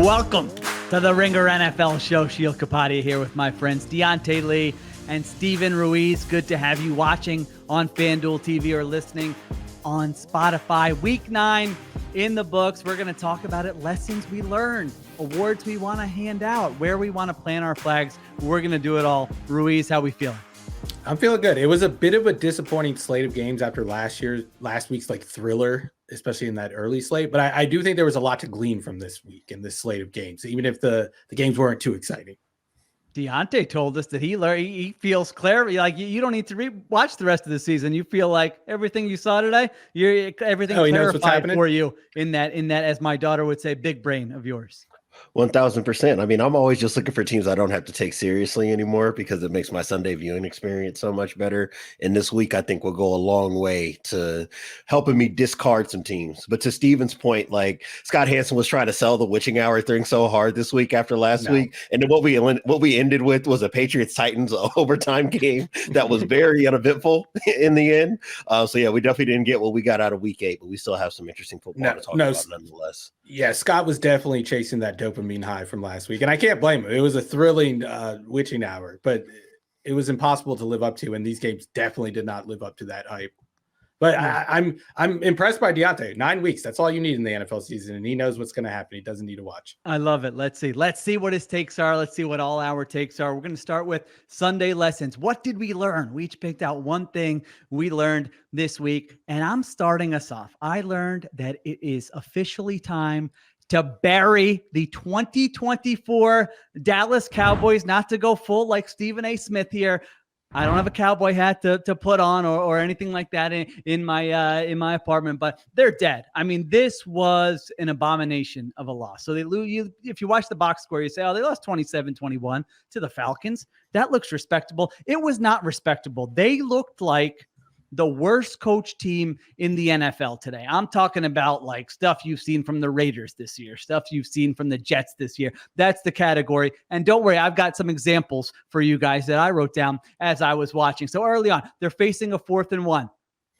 Welcome to the Ringer NFL show. Sheil Kapadia here with my friends Diante Lee and Steven Ruiz. Good to have you watching on FanDuel TV or listening on Spotify. Week 9 in the books. We're going to talk about it. Lessons we learned, awards we want to hand out, where we want to plant our flags. We're going to do it all. Ruiz, how we feeling? I'm feeling good. It was a bit of a disappointing slate of games after last week's thriller, especially in that early slate. But I do think there was a lot to glean from this week in this slate of games, even if the games weren't too exciting. Diante told us that he feels clear. Like you don't need to watch the rest of the season. You feel like everything you saw today, everything clarified for you in that, as my daughter would say, big brain of yours. 1000%. I mean, I'm always just looking for teams I don't have to take seriously anymore because it makes my Sunday viewing experience so much better. And this week, I think will go a long way to helping me discard some teams. But to Steven's point, like Scott Hansen was trying to sell the witching hour thing so hard this week after last week. And then what we ended with was a Patriots-Titans overtime game that was very uneventful in the end. So yeah, we definitely didn't get what we got out of week 8, but we still have some interesting football to talk about nonetheless. Yeah, Scott was definitely chasing that dopamine high from last week, and I can't blame him. It was a thrilling witching hour, but it was impossible to live up to, and these games definitely did not live up to that hype. But I'm impressed by Diante. 9 weeks, that's all you need in the NFL season, and he knows what's going to happen. He doesn't need to watch. I love it. Let's see what his takes are. Let's see what all our takes are. We're going to start with Sunday lessons. What did we learn? We each picked out one thing we learned this week, and I'm starting us off. I learned that it is officially time to bury the 2024 Dallas Cowboys, not to go full like Stephen A. Smith here. I don't have a cowboy hat to put on or anything like that in my apartment, but they're dead. I mean, this was an abomination of a loss. So they lose. If you watch the box score, you say, oh, they lost 27-21 to the Falcons. That looks respectable. It was not respectable. They looked like the worst coach team in the NFL today. I'm talking about like stuff you've seen from the Raiders this year, stuff you've seen from the Jets this year. That's the category. And don't worry, I've got some examples for you guys that I wrote down as I was watching. So early on, they're facing a 4th and 1.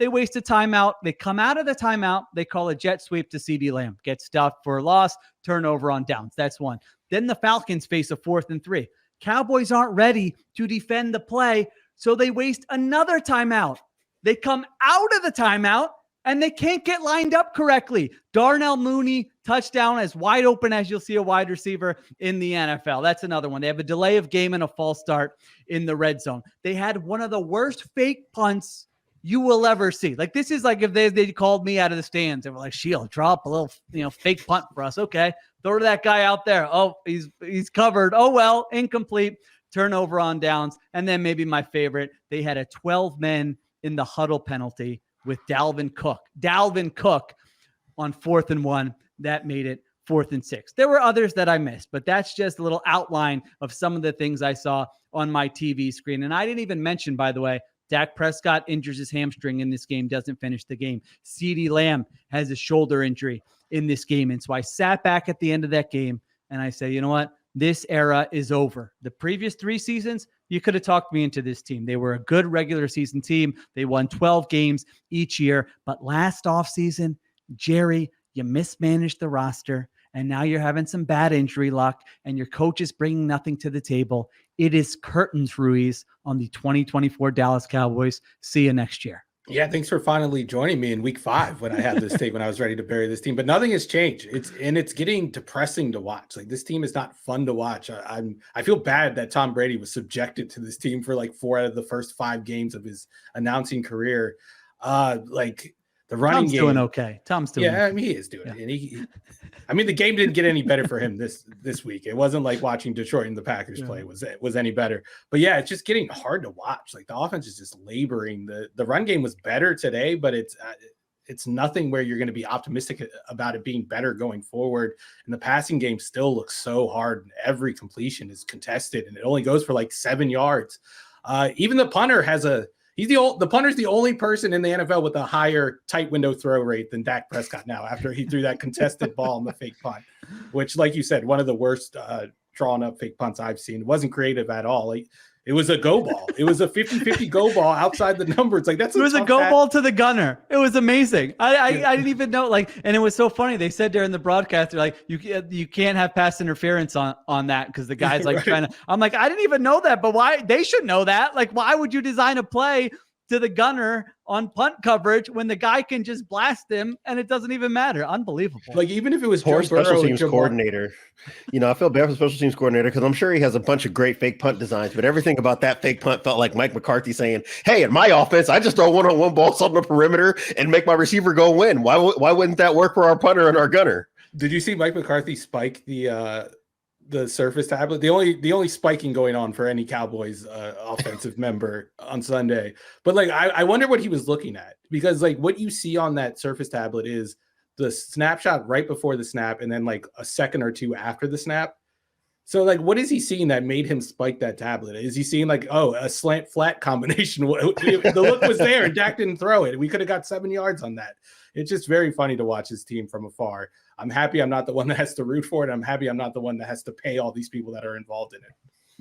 They waste a timeout. They come out of the timeout. They call a jet sweep to CeeDee Lamb. Get stuffed for a loss, turnover on downs. That's one. Then the Falcons face a 4th and 3. Cowboys aren't ready to defend the play, so they waste another timeout. They come out of the timeout, and they can't get lined up correctly. Darnell Mooney, touchdown, as wide open as you'll see a wide receiver in the NFL. That's another one. They have a delay of game and a false start in the red zone. They had one of the worst fake punts you will ever see. Like, this is like if they called me out of the stands. They were like, Sheil, drop a little fake punt for us. Okay, throw to that guy out there. Oh, he's covered. Oh, well, incomplete. Turnover on downs. And then maybe my favorite, they had a 12-man in the huddle penalty with Dalvin Cook. Dalvin Cook on 4th and 1. That made it 4th and 6. There were others that I missed, but that's just a little outline of some of the things I saw on my TV screen. And I didn't even mention, by the way, Dak Prescott injures his hamstring in this game, doesn't finish the game. CeeDee Lamb has a shoulder injury in this game. And so I sat back at the end of that game and I said, you know what? This era is over. The previous 3 seasons, you could have talked me into this team. They were a good regular season team. They won 12 games each year. But last offseason, Jerry, you mismanaged the roster, and now you're having some bad injury luck, and your coach is bringing nothing to the table. It is curtains, Ruiz, on the 2024 Dallas Cowboys. See you next year. Yeah, thanks for finally joining me in week 5 when I had this take, when I was ready to bury this team. But nothing has changed. It's getting depressing to watch. Like, this team is not fun to watch. I feel bad that Tom Brady was subjected to this team for like 4 out of the first 5 games of his announcing career. Like, the running Tom's game, doing okay. Tom's doing okay. I mean, he is doing it. And the game didn't get any better for him this week. It wasn't like watching Detroit and the Packers play was any better. But yeah, it's just getting hard to watch. Like, the offense is just laboring. The run game was better today, but it's nothing where you're going to be optimistic about it being better going forward. And the passing game still looks so hard. Every completion is contested, and it only goes for like 7 yards. Even the punter has the punter's the only person in the NFL with a higher tight window throw rate than Dak Prescott now, after he threw that contested ball in the fake punt, which, like you said, one of the worst drawn up fake punts I've seen. It wasn't creative at all. Like, It was a go ball. It was a 50-50 go ball outside the number. It's like, it was a go ball to the gunner. It was amazing. I didn't even know, like, and it was so funny. They said during the broadcast, they're like, you can't have pass interference on that because the guy's like trying to, I'm like, I didn't even know that, but why? They should know that. Like, why would you design a play to the gunner on punt coverage when the guy can just blast him and it doesn't even matter? Unbelievable. Like, even if it was poor Joe special Burrow teams coordinator, I feel bad for the special teams coordinator because I'm sure he has a bunch of great fake punt designs, but everything about that fake punt felt like Mike McCarthy saying, hey, in my offense, I just throw one-on-one balls on the perimeter and make my receiver go win. Why wouldn't that work for our punter and our gunner? Did you see Mike McCarthy spike the Surface tablet? The only spiking going on for any Cowboys offensive member on Sunday. But like, I wonder what he was looking at, because like what you see on that Surface tablet is the snapshot right before the snap and then like a second or two after the snap. So like, what is he seeing that made him spike that tablet? Is he seeing like, oh, a slant flat combination? The look was there and Dak didn't throw it. We could have got 7 yards on that. It's just very funny to watch his team from afar. I'm happy I'm not the one that has to root for it. I'm happy I'm not the one that has to pay all these people that are involved in it.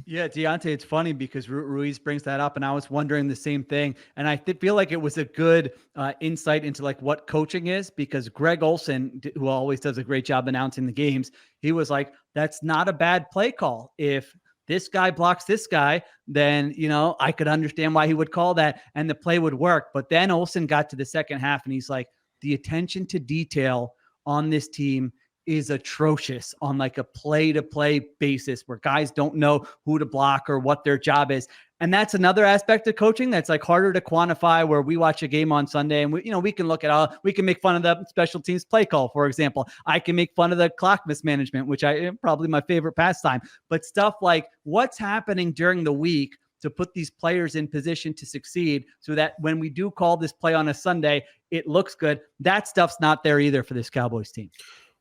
Yeah, Diante, it's funny because Ruiz brings that up, and I was wondering the same thing. And I feel like it was a good insight into like what coaching is, because Greg Olson, who always does a great job announcing the games, he was like, that's not a bad play call. If this guy blocks this guy, then, I could understand why he would call that and the play would work. But then Olson got to the second half and he's like, the attention to detail on this team is atrocious on like a play-to-play basis where guys don't know who to block or what their job is. And that's another aspect of coaching that's like harder to quantify, where we watch a game on Sunday and we can look at we can make fun of the special teams play call, for example. I can make fun of the clock mismanagement, which I probably my favorite pastime, but stuff like what's happening during the week to put these players in position to succeed so that when we do call this play on a Sunday, it looks good. That stuff's not there either for this Cowboys team.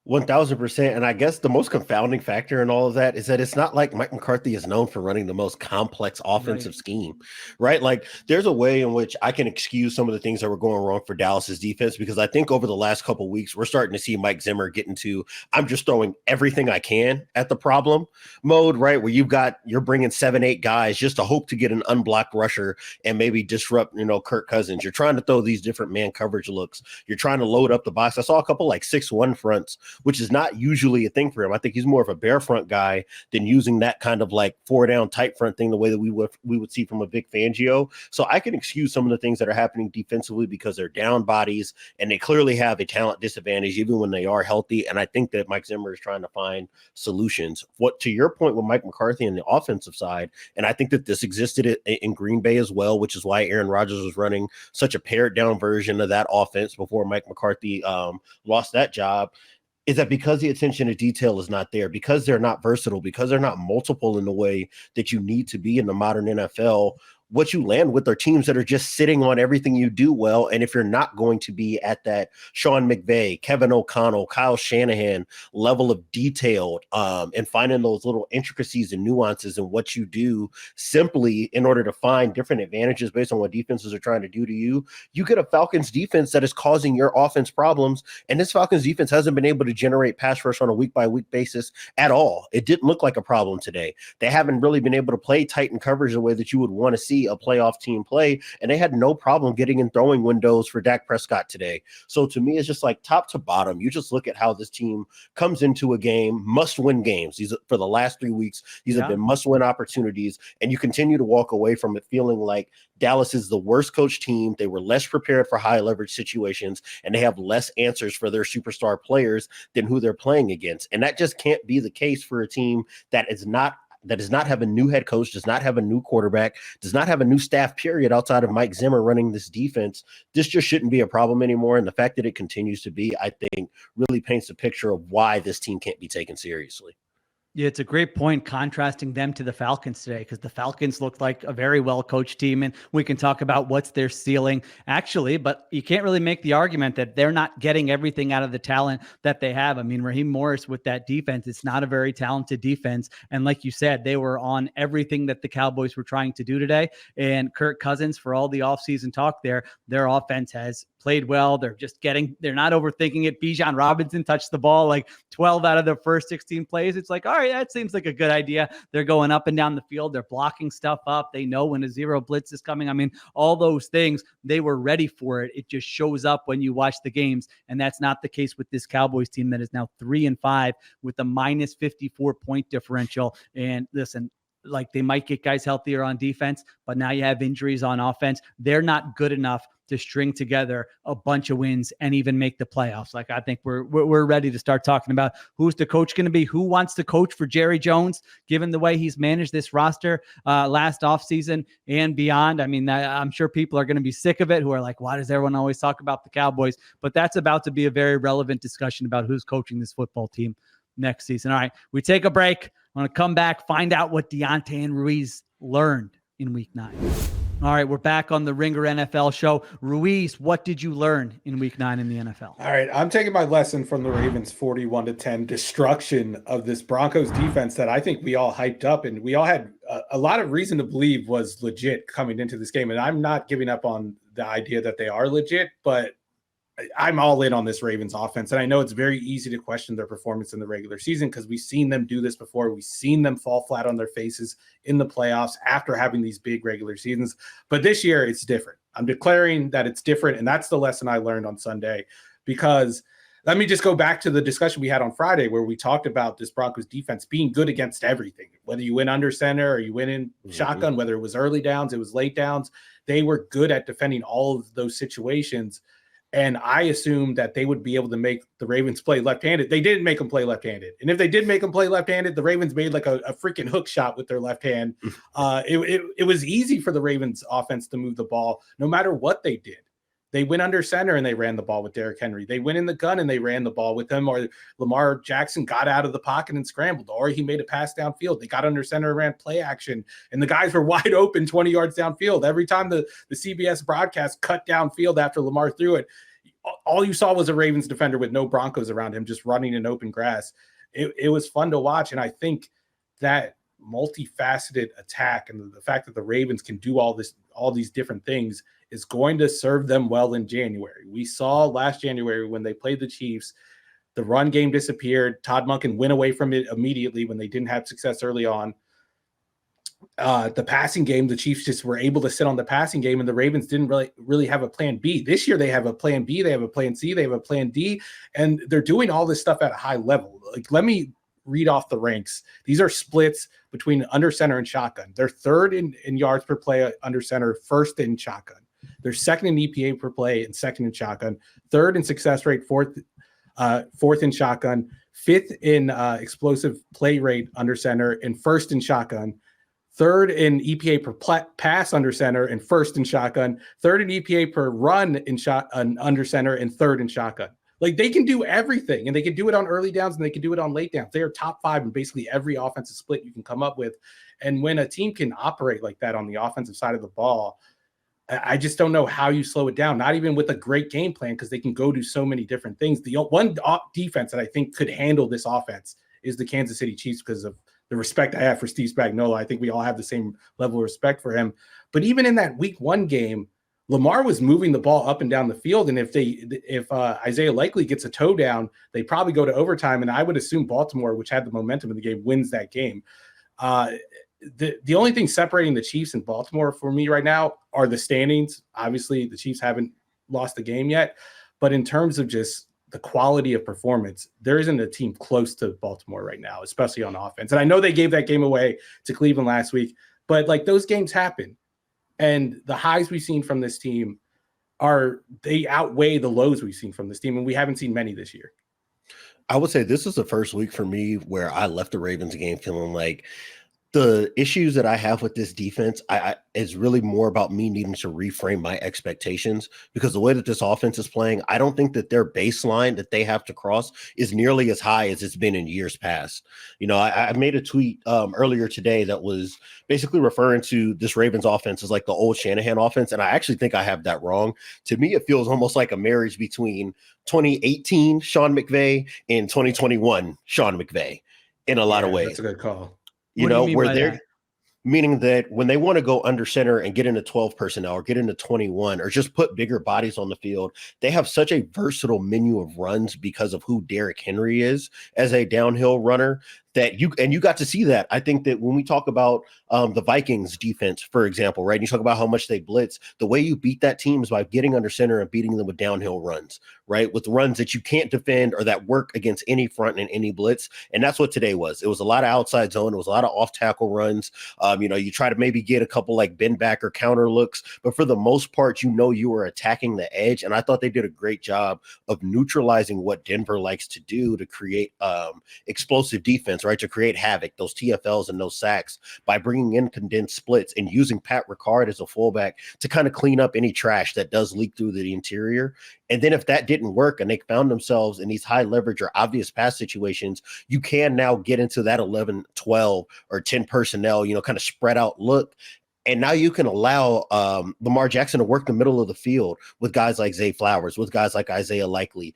1000%. And I guess the most confounding factor in all of that is that it's not like Mike McCarthy is known for running the most complex offensive scheme, right? Like there's a way in which I can excuse some of the things that were going wrong for Dallas's defense, because I think over the last couple of weeks, we're starting to see Mike Zimmer get into, I'm just throwing everything I can at the problem mode, right? Where you're bringing 7-8 guys just to hope to get an unblocked rusher and maybe disrupt, Kirk Cousins. You're trying to throw these different man coverage looks. You're trying to load up the box. I saw a couple like 6-1 fronts, which is not usually a thing for him. I think he's more of a bare front guy than using that kind of like 4-down tight front thing the way that we would see from a Vic Fangio. So I can excuse some of the things that are happening defensively because they're down bodies and they clearly have a talent disadvantage even when they are healthy. And I think that Mike Zimmer is trying to find solutions. What to your point with Mike McCarthy on the offensive side, and I think that this existed in Green Bay as well, which is why Aaron Rodgers was running such a pared down version of that offense before Mike McCarthy lost that job, is that because the attention to detail is not there, because they're not versatile, because they're not multiple in the way that you need to be in the modern NFL, what you land with are teams that are just sitting on everything you do well. And if you're not going to be at that Sean McVay, Kevin O'Connell, Kyle Shanahan level of detail and finding those little intricacies and nuances in what you do simply in order to find different advantages based on what defenses are trying to do to you, you get a Falcons defense that is causing your offense problems. And this Falcons defense hasn't been able to generate pass rush on a week-by-week basis at all. It didn't look like a problem today. They haven't really been able to play tight in coverage the way that you would want to see a playoff team play, and they had no problem getting in throwing windows for Dak Prescott today. So to me, it's just like top to bottom. You just look at how this team comes into a game, must-win games. These for the last 3 weeks, these have been must-win opportunities, and you continue to walk away from it feeling like Dallas is the worst coach team. They were less prepared for high leverage situations, and they have less answers for their superstar players than who they're playing against. And that just can't be the case for a team that does not have a new head coach, does not have a new quarterback, does not have a new staff period outside of Mike Zimmer running this defense. This just shouldn't be a problem anymore. And the fact that it continues to be, I think, really paints a picture of why this team can't be taken seriously. Yeah, it's a great point contrasting them to the Falcons today, because the Falcons looked like a very well-coached team, and we can talk about what's their ceiling actually, but you can't really make the argument that they're not getting everything out of the talent that they have. I mean, Raheem Morris with that defense, it's not a very talented defense. And like you said, they were on everything that the Cowboys were trying to do today. And Kirk Cousins, for all the offseason talk there, their offense has played well. They're not overthinking it. Bijan Robinson touched the ball like 12 out of their first 16 plays. It's like, all right, that seems like a good idea. They're going up and down the field. They're blocking stuff up. They know when a zero blitz is coming. I mean, all those things, they were ready for it. It just shows up when you watch the games. And that's not the case with this Cowboys team that is now 3-5 with a minus 54 point differential. And listen, like they might get guys healthier on defense, but now you have injuries on offense. They're not good enough to string together a bunch of wins and even make the playoffs. Like I think we're ready to start talking about who's the coach going to be, who wants to coach for Jerry Jones, given the way he's managed this roster last offseason and beyond. I mean, I'm sure people are going to be sick of it who are like, why does everyone always talk about the Cowboys? But that's about to be a very relevant discussion about who's coaching this football team next season. All right, we take a break. I want to come back, find out what Diante and Ruiz learned in week 9. All right, we're back on the Ringer NFL show. Ruiz, what did you learn in week 9 in the NFL? All right, I'm taking my lesson from the Ravens' 41-10 destruction of this Broncos defense that I think we all hyped up and we all had a lot of reason to believe was legit coming into this game. And I'm not giving up on the idea that they are legit, but I'm all in on this Ravens offense. And I know it's very easy to question their performance in the regular season because we've seen them do this before. We've seen them fall flat on their faces in the playoffs after having these big regular seasons. But this year it's different. I'm declaring that it's different. And that's the lesson I learned on Sunday, because let me just go back to the discussion we had on Friday where we talked about this Broncos defense being good against everything, whether you win under center or you win in shotgun, whether it was early downs, it was late downs. They were good at defending all of those situations. And I assumed that they would be able to make the Ravens play left-handed. They didn't make them play left-handed. And if they did make them play left-handed, the Ravens made like a freaking hook shot with their left hand. It was easy for the Ravens offense to move the ball no matter what they did. They went under center and they ran the ball with Derrick Henry. They went in the gun and they ran the ball with him, or Lamar Jackson got out of the pocket and scrambled, or he made a pass downfield. They got under center and ran play action, and the guys were wide open 20 yards downfield. Every time the CBS broadcast cut downfield after Lamar threw it, all you saw was a Ravens defender with no Broncos around him, just running in open grass. It was fun to watch, and I think that multifaceted attack and the fact that the Ravens can do all these different things is going to serve them well in January. We saw last January when they played the Chiefs, the run game disappeared. Todd Monken went away from it immediately when they didn't have success early on. The passing game, the Chiefs just were able to sit on the passing game, and the Ravens didn't really have a plan B. This year they have a plan B, they have a plan C, they have a plan D, and they're doing all this stuff at a high level. Like, let me read off the ranks. These are splits between under center and shotgun. They're third in yards per play under center, first in shotgun. They're second in EPA per play and second in shotgun, third in success rate, fourth in shotgun, fifth in explosive play rate under center, and first in shotgun, third in EPA per pass under center and first in shotgun, third in EPA per run in under center and third in shotgun. Like, they can do everything, and they can do it on early downs and they can do it on late downs. They are top 5 in basically every offensive split you can come up with. And when a team can operate like that on the offensive side of the ball, I just don't know how you slow it down, not even with a great game plan, because they can go do so many different things. The one defense that I think could handle this offense is the Kansas City Chiefs because of the respect I have for Steve Spagnuolo. I think we all have the same level of respect for him. But even in that week 1 game, Lamar was moving the ball up and down the field. And if Isaiah Likely gets a toe down, they probably go to overtime. And I would assume Baltimore, which had the momentum in the game, wins that game. The only thing separating the Chiefs and Baltimore for me right now are the standings. Obviously, the Chiefs haven't lost the game yet. But in terms of just the quality of performance, there isn't a team close to Baltimore right now, especially on offense. And I know they gave that game away to Cleveland last week, but like, those games happen. And the highs we've seen from this team they outweigh the lows we've seen from this team. And we haven't seen many this year. I would say this is the first week for me where I left the Ravens game feeling like the issues that I have with this defense is really more about me needing to reframe my expectations, because the way that this offense is playing, I don't think that their baseline that they have to cross is nearly as high as it's been in years past. You know, I made a tweet earlier today that was basically referring to this Ravens offense as like the old Shanahan offense, and I actually think I have that wrong. To me, it feels almost like a marriage between 2018 Sean McVay and 2021 Sean McVay in a lot of ways. That's a good call. You know, where they're meaning that when they want to go under center and get into 12 personnel or get into 21 or just put bigger bodies on the field, they have such a versatile menu of runs because of who Derrick Henry is as a downhill runner that you got to see that. I think that when we talk about the Vikings defense, for example, right, and you talk about how much they blitz, the way you beat that team is by getting under center and beating them with downhill runs, right, with runs that you can't defend or that work against any front and any blitz. And that's what today was. It was a lot of outside zone. It was a lot of off tackle runs. You try to maybe get a couple like bend back or counter looks, but for the most part, you were attacking the edge. And I thought they did a great job of neutralizing what Denver likes to do to create explosive defense, right? To create havoc, those TFLs and those sacks by bringing in condensed splits and using Pat Ricard as a fullback to kind of clean up any trash that does leak through the interior. And then if that didn't work and they found themselves in these high leverage or obvious pass situations, you can now get into that 11, 12 or 10 personnel, kind of spread out look. And now you can allow Lamar Jackson to work the middle of the field with guys like Zay Flowers, with guys like Isaiah Likely.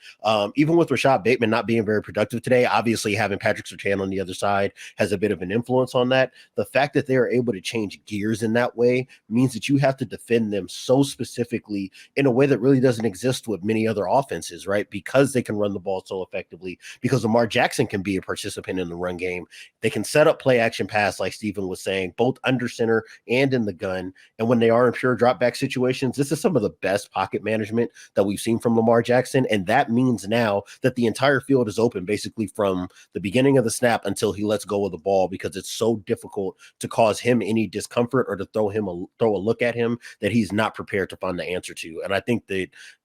Even with Rashad Bateman not being very productive today, obviously having Patrick Surtain on the other side has a bit of an influence on that. The fact that they are able to change gears in that way means that you have to defend them so specifically in a way that really doesn't exist with many other offenses, right? Because they can run the ball so effectively, because Lamar Jackson can be a participant in the run game. They can set up play action pass, like Stephen was saying, both under center and in the gun. And when they are in pure drop back situations, this is some of the best pocket management that we've seen from Lamar Jackson. And that means now that the entire field is open basically from the beginning of the snap until he lets go of the ball, because it's so difficult to cause him any discomfort or to throw a look at him that he's not prepared to find the answer to. And I think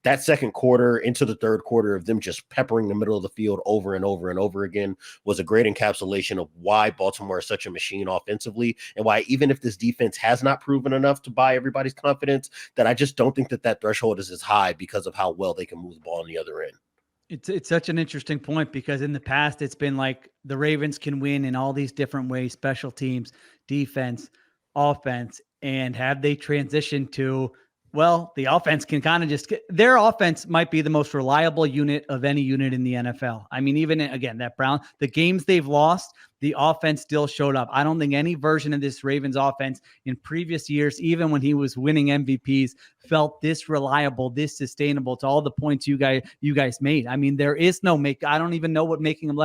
that second quarter into the third quarter of them just peppering the middle of the field over and over and over again was a great encapsulation of why Baltimore is such a machine offensively, and why even if this defense has not proven enough to buy everybody's confidence, that I just don't think that threshold is as high because of how well they can move the ball on the other end. It's such an interesting point, because in the past it's been like the Ravens can win in all these different ways: special teams, defense, offense. And have they transitioned to, well, the offense can kind of just their offense might be the most reliable unit of any unit in the NFL. I mean, even again, the games they've lost, the offense still showed up. I don't think any version of this Ravens offense in previous years, even when he was winning MVPs, felt this reliable, this sustainable, to all the points you guys made. I mean, there is no I don't even know what making him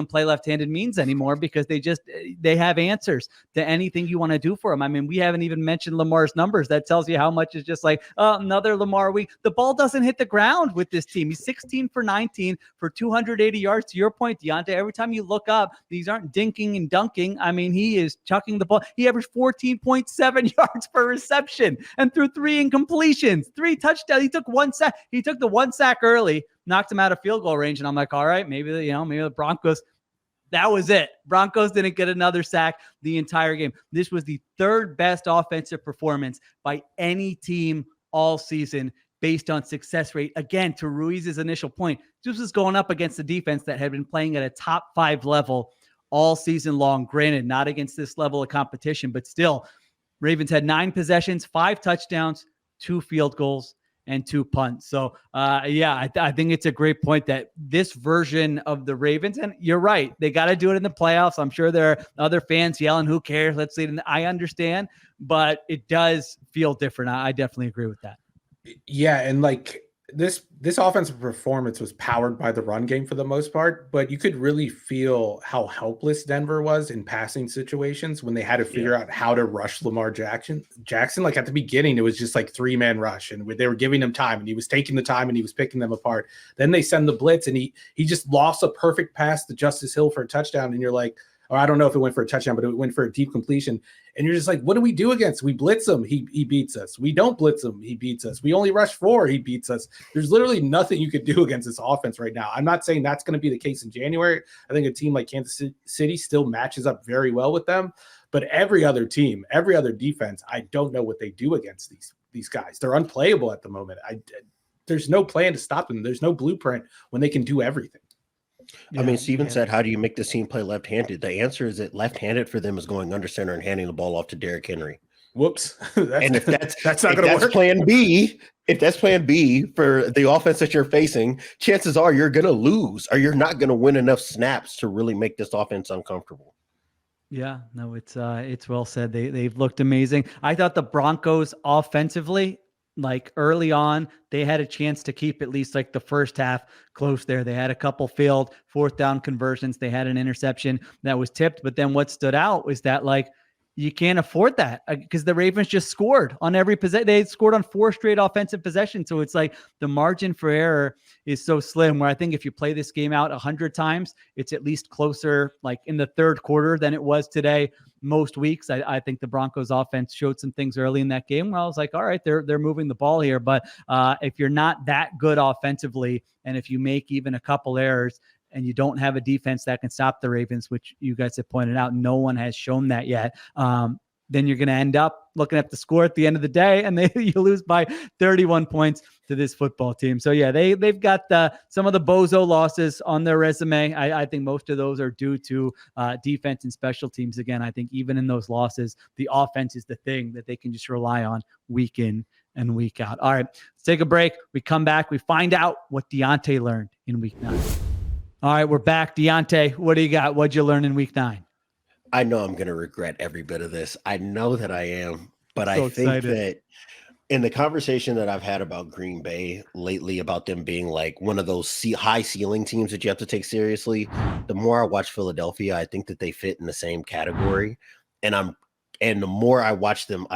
play left-handed means anymore, because they have answers to anything you want to do for him. I mean, we haven't even mentioned Lamar's numbers. That tells you how much is just like, another Lamar week. The ball doesn't hit the ground with this team. He's 16 for 19 for 280 yards. To your point, Diante, every time you look up, these aren't dinking and dunking. I mean, he is chucking the ball. He averaged 14.7 yards per reception and threw 3 incompletions, 3 touchdowns. He took 1 sack. He took the 1 sack early, knocked him out of field goal range. And I'm like, all right, maybe the Broncos. That was it. Broncos didn't get another sack the entire game. This was the third best offensive performance by any team all season based on success rate. Again, to Ruiz's initial point, this was going up against the defense that had been playing at a top 5 level all season long. Granted, not against this level of competition, but still, Ravens had 9 possessions, 5 touchdowns, 2 field goals, and 2 punts. So, I think it's a great point that this version of the Ravens, and you're right, they got to do it in the playoffs. I'm sure there are other fans yelling, who cares? Let's see it. I understand, but it does feel different. I definitely agree with that. Yeah, and like this offensive performance was powered by the run game for the most part, but you could really feel how helpless Denver was in passing situations when they had to figure out how to rush Lamar Jackson. Like at the beginning, it was just like 3-man rush, and they were giving him time, and he was taking the time, and he was picking them apart. Then they send the blitz, and he just lost a perfect pass to Justice Hill for a touchdown, and you're like, or I don't know if it went for a touchdown, but it went for a deep completion. And you're just like, what do we do against? We blitz him, he beats us. We don't blitz him, he beats us. We only rush 4, he beats us. There's literally nothing you could do against this offense right now. I'm not saying that's going to be the case in January. I think a team like Kansas City still matches up very well with them. But every other team, every other defense, I don't know what they do against these guys. They're unplayable at the moment. There's no plan to stop them. There's no blueprint when they can do everything. Yeah, I mean, Steven said, how do you make this team play left-handed? The answer is that left-handed for them is going under center and handing the ball off to Derrick Henry. Whoops. And if that's not going to work. Plan B, if that's plan B for the offense that you're facing, chances are you're going to lose, or you're not going to win enough snaps to really make this offense uncomfortable. Yeah, no, it's well said. They've looked amazing. I thought the Broncos offensively, like early on, they had a chance to keep at least like the first half close there. They had a couple failed fourth down conversions. They had an interception that was tipped, but then what stood out was that like you can't afford that because the Ravens just scored on every possession. They scored on 4 straight offensive possessions. So it's like the margin for error is so slim, where I think if you play this game out 100 times, it's at least closer like in the third quarter than it was today. Most weeks, I think the Broncos offense showed some things early in that game where I was like, all right, they're moving the ball here. But if you're not that good offensively, and if you make even a couple errors, and you don't have a defense that can stop the Ravens, which you guys have pointed out, no one has shown that yet, then you're going to end up looking at the score at the end of the day, and you lose by 31 points to this football team. So yeah, they've got some of the bozo losses on their resume. I think most of those are due to defense and special teams. Again, I think even in those losses, the offense is the thing that they can just rely on week in and week out. All right, let's take a break. We come back. We find out what Diante learned in week 9. All right, we're back. Diante, what do you got? What'd you learn in week 9? I know I'm going to regret every bit of this. I know that I am, but I think that in the conversation that I've had about Green Bay lately, about them being like one of those high ceiling teams that you have to take seriously, the more I watch Philadelphia, I think that they fit in the same category. And the more I've watched them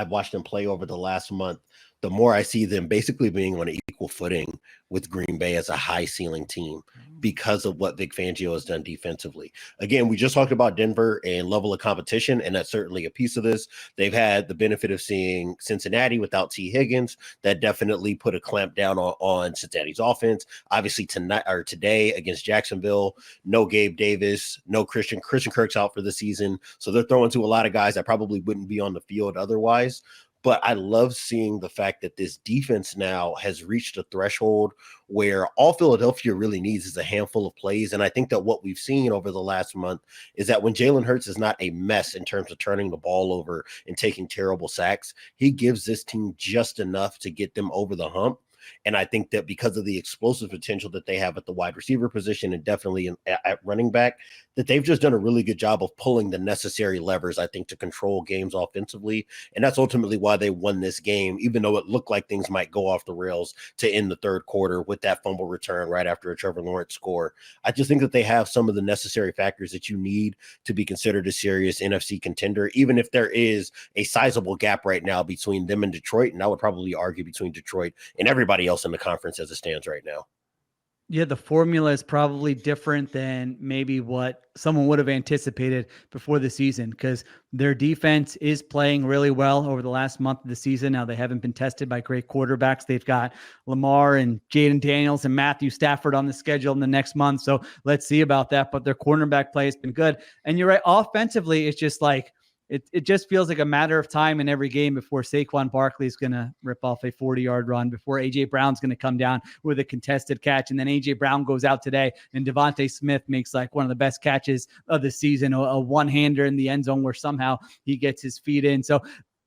play over the last month, the more I see them basically being on an equal footing with Green Bay as a high ceiling team because of what Vic Fangio has done defensively. Again, we just talked about Denver and level of competition, and that's certainly a piece of this. They've had the benefit of seeing Cincinnati without T. Higgins. That definitely put a clamp down on Cincinnati's offense. Obviously today against Jacksonville, no Gabe Davis, no Christian Kirk's out for the season. So they're throwing to a lot of guys that probably wouldn't be on the field otherwise. But I love seeing the fact that this defense now has reached a threshold where all Philadelphia really needs is a handful of plays. And I think that what we've seen over the last month is that when Jalen Hurts is not a mess in terms of turning the ball over and taking terrible sacks, he gives this team just enough to get them over the hump. And I think that because of the explosive potential that they have at the wide receiver position and definitely at running back, that they've just done a really good job of pulling the necessary levers, I think, to control games offensively. And that's ultimately why they won this game, even though it looked like things might go off the rails to end the third quarter with that fumble return right after a Trevor Lawrence score. I just think that they have some of the necessary factors that you need to be considered a serious NFC contender, even if there is a sizable gap right now between them and Detroit. And I would probably argue between Detroit and everybody else in the conference as it stands right now. Yeah, the formula is probably different than maybe what someone would have anticipated before the season, because their defense is playing really well over the last month of the season. Now, they haven't been tested by great quarterbacks. They've got Lamar and Jaden Daniels and Matthew Stafford on the schedule in the next month. So let's see about that. But their cornerback play has been good. And you're right, offensively, it's just like, it just feels like a matter of time in every game before Saquon Barkley is going to rip off a 40-yard run, before A.J. Brown's going to come down with a contested catch. And then A.J. Brown goes out today and Devontae Smith makes like one of the best catches of the season, a one-hander in the end zone where somehow he gets his feet in. So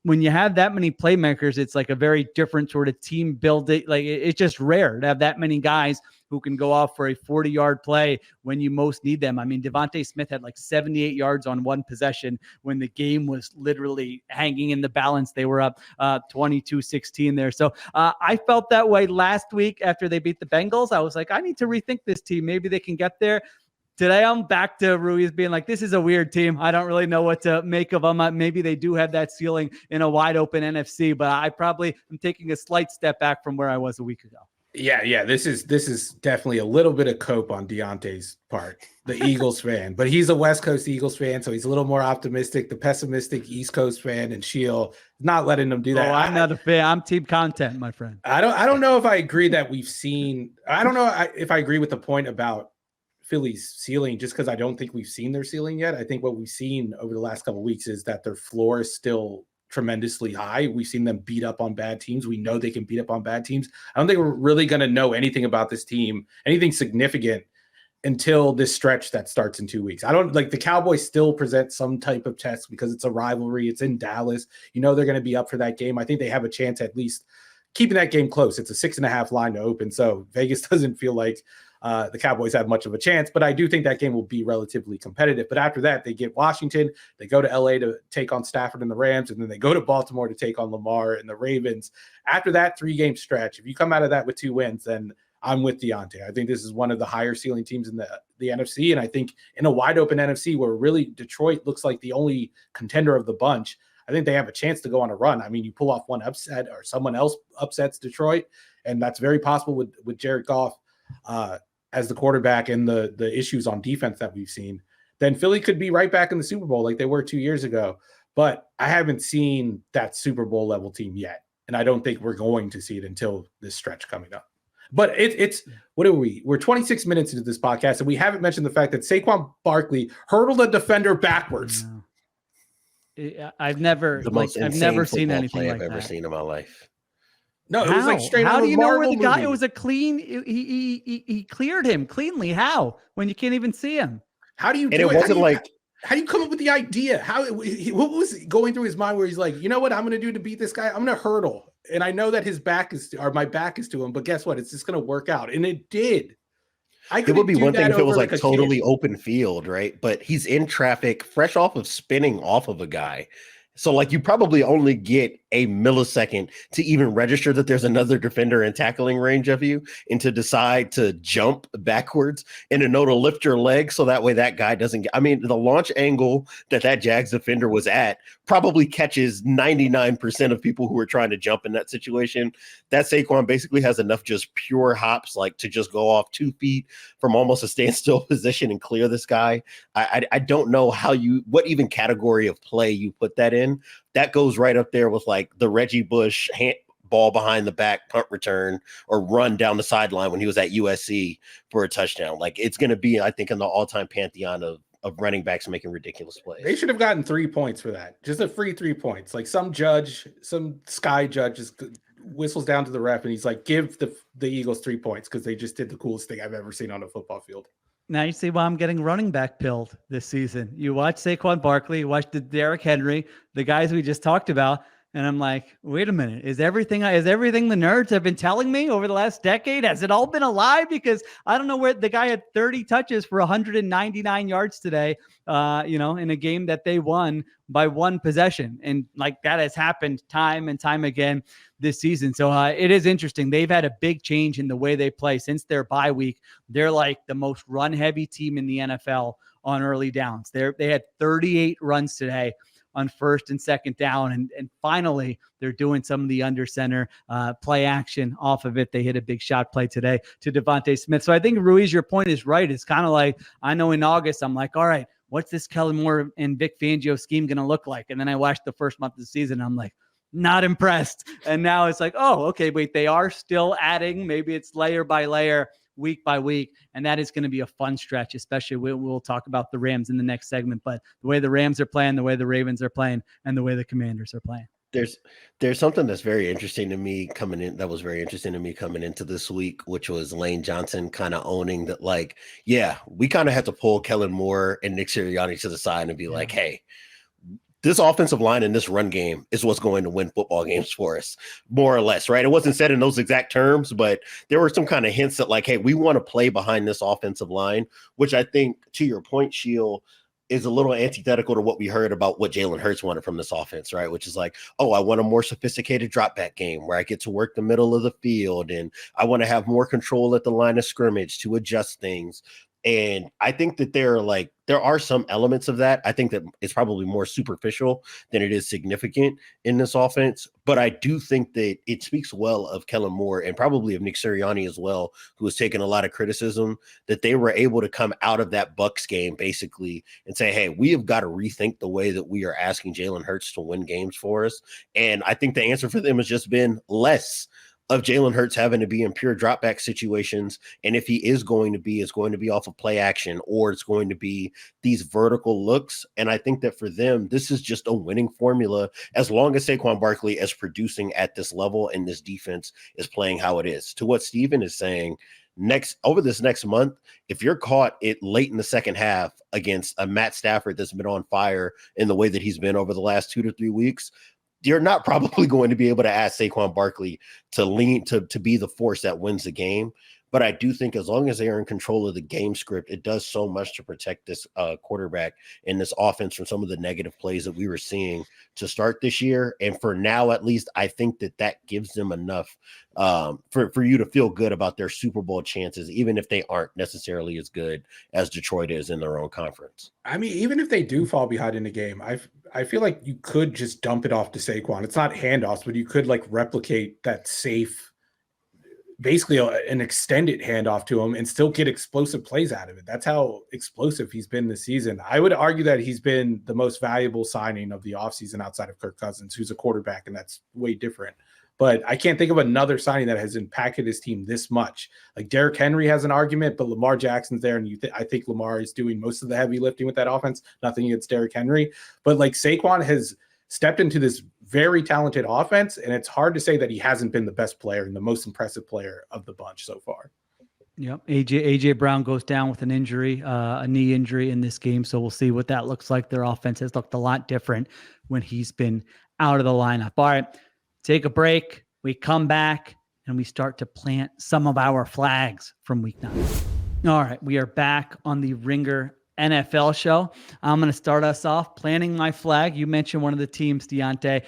when you have that many playmakers, it's like a very different sort of team building. Like it's just rare to have that many guys who can go off for a 40-yard play when you most need them. I mean, Devontae Smith had like 78 yards on one possession when the game was literally hanging in the balance. They were up 22-16 there. So I felt that way last week after they beat the Bengals. I was like, I need to rethink this team. Maybe they can get there. Today, I'm back to Ruiz being like, this is a weird team. I don't really know what to make of them. Maybe they do have that ceiling in a wide open NFC, but I probably am taking a slight step back from where I was a week ago. Yeah. This is definitely a little bit of cope on Diante's part, the Eagles fan, but he's a West Coast Eagles fan, so he's a little more optimistic. The pessimistic East Coast fan and Sheil not letting him do that. Oh, I'm not a fan. I'm team content, my friend. I don't know if I agree that we've seen. I don't know if I agree with the point about Philly's ceiling, just because I don't think we've seen their ceiling yet. I think what we've seen over the last couple of weeks is that their floor is still tremendously high. We've seen them beat up on bad teams. We know they can beat up on bad teams. I don't think we're really going to know anything about this team, anything significant, until this stretch that starts in 2 weeks. I don't like the Cowboys still present some type of test because it's a rivalry. It's in Dallas. You know, they're going to be up for that game. I think they have a chance at least keeping that game close. It's a 6.5 line to open. So Vegas doesn't feel like the Cowboys have much of a chance, but I do think that game will be relatively competitive. But after that, they get Washington, they go to LA to take on Stafford and the Rams, and then they go to Baltimore to take on Lamar and the Ravens. After that 3-game stretch, if you come out of that with 2 wins, then I'm with Diante. I think this is one of the higher ceiling teams in the NFC. And I think in a wide open NFC where really Detroit looks like the only contender of the bunch, I think they have a chance to go on a run. I mean, you pull off one upset or someone else upsets Detroit, and that's very possible with Jared Goff as the quarterback and the issues on defense that we've seen. Then Philly could be right back in the Super Bowl like they were 2 years ago. But I haven't seen that Super Bowl level team yet. And I don't think we're going to see it until this stretch coming up. But it's what are we? We're 26 minutes into this podcast, and we haven't mentioned the fact that Saquon Barkley hurdled a defender backwards. I've never seen anything like I've ever that. seen in my life. No, it was like straight out of a How do you know where the guy? movie. It was a clean. He cleared him cleanly. How? When you can't even see him. How do you? And it wasn't like. How do you come up with the idea? What was going through his mind where he's like, you know what I'm going to do to beat this guy? I'm going to hurdle. And I know that my back is to him, but guess what? It's just going to work out. And it did. It would be one thing if it was like totally open field, right? But he's in traffic, fresh off of spinning off of a guy. So like you probably only get a millisecond to even register that there's another defender in tackling range of you and to decide to jump backwards and to know to lift your leg so that way that guy doesn't get, I mean, the launch angle that Jags defender was at probably catches 99% of people who are trying to jump in that situation. That Saquon basically has enough just pure hops, like to just go off 2 feet from almost a standstill position and clear this guy. I don't know what even category of play you put that in. That goes right up there with like the Reggie Bush ball behind the back punt return or run down the sideline when he was at USC for a touchdown. Like it's going to be, I think, in the all-time pantheon of running backs making ridiculous plays. They should have gotten 3 points for that. Just a free 3 points. Like some sky judge just whistles down to the ref and he's like, give the Eagles 3 points because they just did the coolest thing I've ever seen on a football field. Now you see why I'm getting running back pilled this season. You watch Saquon Barkley, you watch the Derrick Henry, the guys we just talked about, and I'm like, wait a minute, is everything the nerds have been telling me over the last decade, has it all been a lie? Because I don't know where the guy had 30 touches for 199 yards today, in a game that they won by 1 possession. And like that has happened time and time again this season. So it is interesting. They've had a big change in the way they play since their bye week. They're like the most run heavy team in the NFL on early downs. They had 38 runs today on first and second down. And finally, they're doing some of the under center play action off of it. They hit a big shot play today to Devontae Smith. So I think, Ruiz, your point is right. It's kind of like, I know in August, I'm like, all right, what's this Kellen Moore and Vic Fangio scheme going to look like? And then I watched the first month of the season. And I'm like, not impressed. And now it's like, oh, okay, wait, they are still adding. Maybe it's layer by layer, week by week. And that is going to be a fun stretch, especially we'll talk about the Rams in the next segment. But the way the Rams are playing, the way the Ravens are playing, and the way the Commanders are playing. There's something that's very interesting to me coming in. That was very interesting to me coming into this week, which was Lane Johnson kind of owning that, like, yeah, we kind of had to pull Kellen Moore and Nick Sirianni to the side and be like, hey, this offensive line in this run game is what's going to win football games for us, more or less, right? It wasn't said in those exact terms, but there were some kind of hints that like, hey, we want to play behind this offensive line, which I think, to your point, Sheil, is a little antithetical to what we heard about what Jalen Hurts wanted from this offense, right? Which is like, oh, I want a more sophisticated drop back game where I get to work the middle of the field and I want to have more control at the line of scrimmage to adjust things. And I think that there are some elements of that. I think that it's probably more superficial than it is significant in this offense. But I do think that it speaks well of Kellen Moore and probably of Nick Sirianni as well, who has taken a lot of criticism, that they were able to come out of that Bucs game basically and say, hey, we have got to rethink the way that we are asking Jalen Hurts to win games for us. And I think the answer for them has just been less of Jalen Hurts having to be in pure drop back situations. And if he is going to be, it's going to be off of play action, or it's going to be these vertical looks. And I think that for them, this is just a winning formula as long as Saquon Barkley is producing at this level and this defense is playing how it is. To what Steven is saying, over this next month, if you're caught late in the second half against a Matt Stafford that's been on fire in the way that he's been over the last 2 to 3 weeks, you're not probably going to be able to ask Saquon Barkley to lean to be the force that wins the game. But I do think as long as they are in control of the game script, it does so much to protect this quarterback and this offense from some of the negative plays that we were seeing to start this year. And for now, at least, I think that gives them enough for you to feel good about their Super Bowl chances, even if they aren't necessarily as good as Detroit is in their own conference. I mean, even if they do fall behind in the game, I feel like you could just dump it off to Saquon. It's not handoffs, but you could like replicate that safe, basically an extended handoff to him and still get explosive plays out of it. That's how explosive he's been this season. I would argue that he's been the most valuable signing of the offseason outside of Kirk Cousins, who's a quarterback, and that's way different. But I can't think of another signing that has impacted his team this much. Like Derrick Henry has an argument, but Lamar Jackson's there, and I think Lamar is doing most of the heavy lifting with that offense. Nothing against Derrick Henry. But like Saquon has stepped into this very talented offense, and it's hard to say that he hasn't been the best player and the most impressive player of the bunch so far. Yep. AJ Brown goes down with an injury, a knee injury in this game. So we'll see what that looks like. Their offense has looked a lot different when he's been out of the lineup. All right, take a break. We come back and we start to plant some of our flags from week 9. All right, we are back on the Ringer NFL show. I'm going to start us off planting my flag. You mentioned one of the teams, Diante.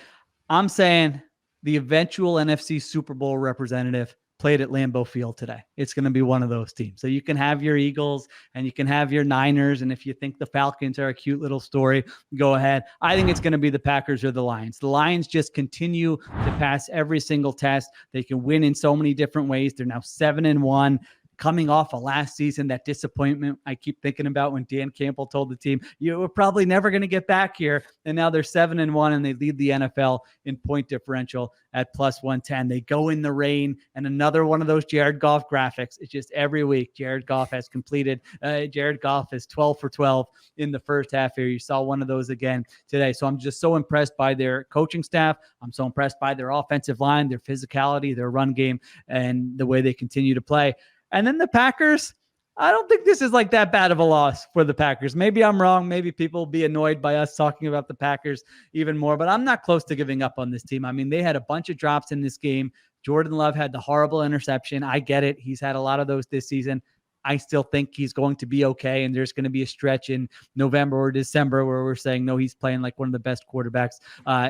I'm saying the eventual NFC Super Bowl representative played at Lambeau Field today. It's going to be one of those teams. So you can have your Eagles and you can have your Niners. And if you think the Falcons are a cute little story, go ahead. I think it's going to be the Packers or the Lions. The Lions just continue to pass every single test. They can win in so many different ways. They're now 7-1. Coming off of last season, that disappointment I keep thinking about when Dan Campbell told the team, you were probably never going to get back here. And now they're 7-1 and they lead the NFL in point differential at +110. They go in the rain, and another one of those Jared Goff graphics. It's just every week Jared Goff has completed. Jared Goff is 12 for 12 in the first half here. You saw one of those again today. So I'm just so impressed by their coaching staff. I'm so impressed by their offensive line, their physicality, their run game, and the way they continue to play. And then the Packers, I don't think this is like that bad of a loss for the Packers. Maybe I'm wrong. Maybe people will be annoyed by us talking about the Packers even more, but I'm not close to giving up on this team. I mean, they had a bunch of drops in this game. Jordan Love had the horrible interception. I get it. He's had a lot of those this season. I still think he's going to be okay. And there's going to be a stretch in November or December where we're saying, no, he's playing like one of the best quarterbacks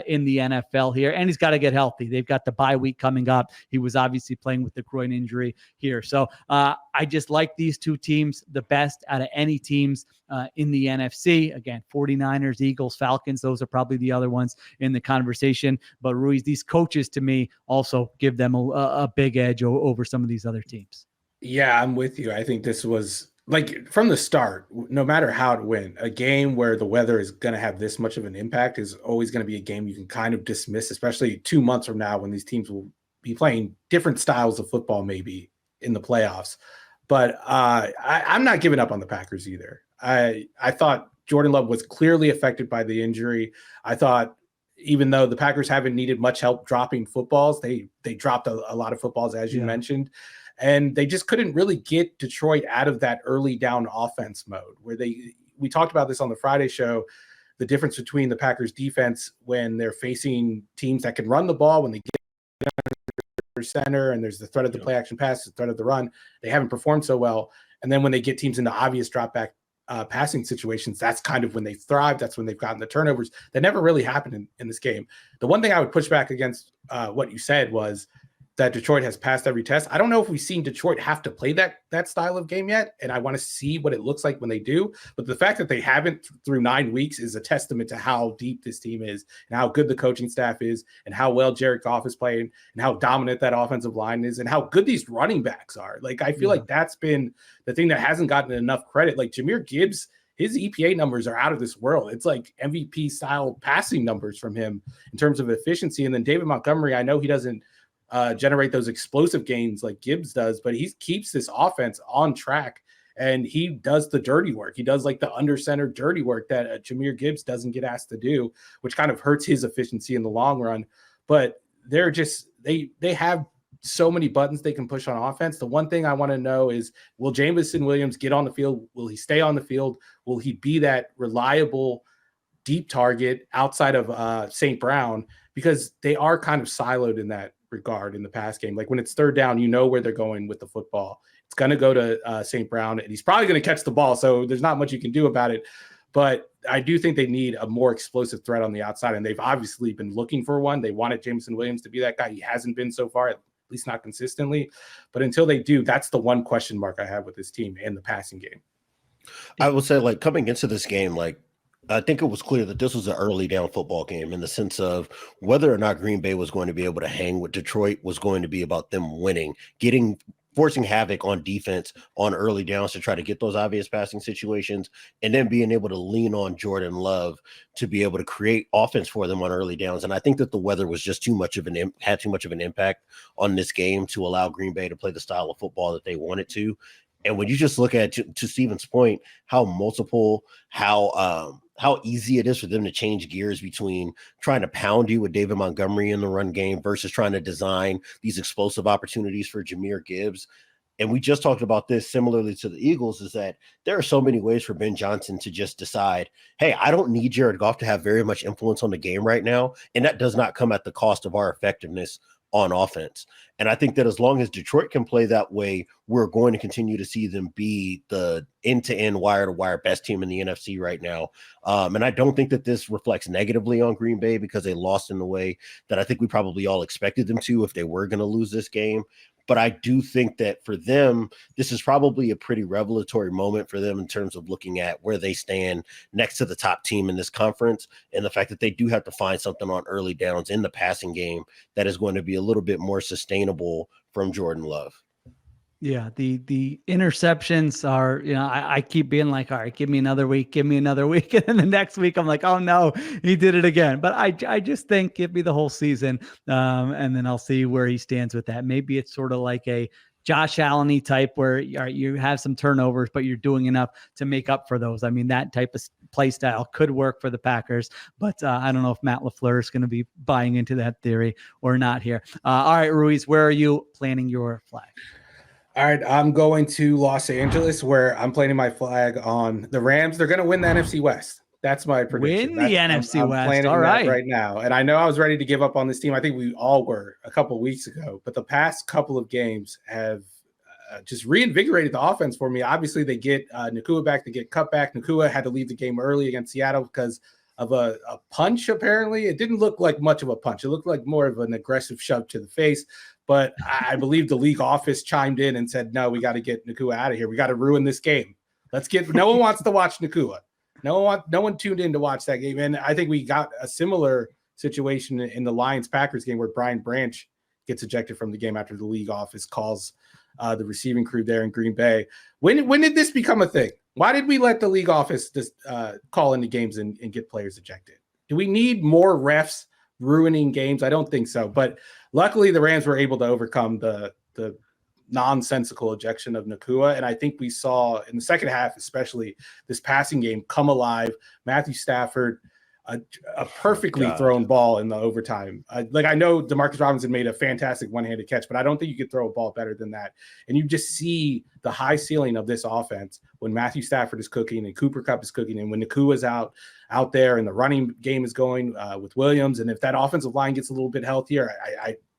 in the NFL here. And he's got to get healthy. They've got the bye week coming up. He was obviously playing with the groin injury here. So I just like these two teams the best out of any teams in the NFC. Again, 49ers, Eagles, Falcons. Those are probably the other ones in the conversation. But Ruiz, these coaches to me also give them a big edge over some of these other teams. Yeah, I'm with you. I think this was like from the start, no matter how it went, a game where the weather is going to have this much of an impact is always going to be a game you can kind of dismiss, especially 2 months from now when these teams will be playing different styles of football, maybe in the playoffs. But I'm not giving up on the Packers either. I thought Jordan Love was clearly affected by the injury. I thought even though the Packers haven't needed much help dropping footballs, they dropped a lot of footballs, as you mentioned. And they just couldn't really get Detroit out of that early down offense mode where we talked about this on the Friday show, the difference between the Packers defense when they're facing teams that can run the ball, when they get under center and there's the threat of the play action pass, the threat of the run, they haven't performed so well. And then when they get teams into obvious drop back passing situations, that's kind of when they thrive. That's when they've gotten the turnovers that never really happened in this game. The one thing I would push back against what you said was that Detroit has passed every test. I don't know if we've seen Detroit have to play that style of game yet, and I want to see what it looks like when they do. But the fact that they haven't through 9 weeks is a testament to how deep this team is and how good the coaching staff is and how well Jared Goff is playing and how dominant that offensive line is and how good these running backs are. Like, I feel like that's been the thing that hasn't gotten enough credit. Like Jahmyr Gibbs, his EPA numbers are out of this world. It's like MVP style passing numbers from him in terms of efficiency. And then David Montgomery, I know he doesn't generate those explosive gains like Gibbs does, but he keeps this offense on track and he does the dirty work. He does like the under center dirty work that Jahmyr Gibbs doesn't get asked to do, which kind of hurts his efficiency in the long run. But they're just, they have so many buttons they can push on offense. The one thing I want to know is, will Jameson Williams get on the field? Will he stay on the field? Will he be that reliable deep target outside of St. Brown? Because they are kind of siloed in that regard in the pass game. Like when it's third down, you know where they're going with the football. It's going to go to St. Brown, and he's probably going to catch the ball. So there's not much you can do about it. But I do think they need a more explosive threat on the outside, and they've obviously been looking for one. They wanted Jameson Williams to be that guy. He hasn't been so far, at least not consistently. But until they do, that's the one question mark I have with this team and the passing game. I would say, like, coming into this game, like, I think it was clear that this was an early down football game in the sense of whether or not Green Bay was going to be able to hang with Detroit was going to be about them winning, forcing havoc on defense on early downs to try to get those obvious passing situations, and then being able to lean on Jordan Love to be able to create offense for them on early downs. And I think that the weather was just had too much of an impact on this game to allow Green Bay to play the style of football that they wanted to. And when you just look at, to Steven's point, how easy it is for them to change gears between trying to pound you with David Montgomery in the run game versus trying to design these explosive opportunities for Jahmyr Gibbs. And we just talked about this similarly to the Eagles, is that there are so many ways for Ben Johnson to just decide, hey, I don't need Jared Goff to have very much influence on the game right now. And that does not come at the cost of our effectiveness on offense. And I think that as long as Detroit can play that way, we're going to continue to see them be the end-to-end, wire-to-wire best team in the NFC right now. And I don't think that this reflects negatively on Green Bay because they lost in the way that I think we probably all expected them to if they were going to lose this game. But I do think that for them, this is probably a pretty revelatory moment for them in terms of looking at where they stand next to the top team in this conference, and the fact that they do have to find something on early downs in the passing game that is going to be a little bit more sustainable from Jordan Love. Yeah, the interceptions are, I keep being like, all right, give me another week. And then the next week I'm like, oh no, he did it again. But I just think give me the whole season, and then I'll see where he stands with that. Maybe it's sort of like a Josh Allen-y type where you have some turnovers, but you're doing enough to make up for those. I mean, that type of play style could work for the Packers, but I don't know if Matt LaFleur is going to be buying into that theory or not here. All right, Ruiz, where are you planting your flag? All right, I'm going to Los Angeles, where I'm planting my flag on the Rams. They're going to win the NFC West. That's my prediction. Win the NFC West. Planning all that right now. And I know I was ready to give up on this team. I think we all were a couple of weeks ago. But the past couple of games have just reinvigorated the offense for me. Obviously, they get Nacua back. They get cut back. Nacua had to leave the game early against Seattle because of a punch, apparently. It didn't look like much of a punch. It looked like more of an aggressive shove to the face. But I believe the league office chimed in and said, no, we got to get Nacua out of here. We got to ruin this game. No one wants to watch Nacua. No one tuned in to watch that game. And I think we got a similar situation in the Lions-Packers game where Brian Branch gets ejected from the game after the league office calls the receiving crew there in Green Bay. When did this become a thing? Why did we let the league office just call into games and get players ejected? Do we need more refs ruining games? I don't think so. But luckily, the Rams were able to overcome the nonsensical ejection of Nacua. And I think we saw in the second half, especially this passing game, come alive. Matthew Stafford, a perfectly thrown ball in the overtime. I know Demarcus Robinson made a fantastic one-handed catch, but I don't think you could throw a ball better than that. And you just see the high ceiling of this offense when Matthew Stafford is cooking and Cooper Kupp is cooking, and when Nacua is out there and the running game is going with Williams. And if that offensive line gets a little bit healthier,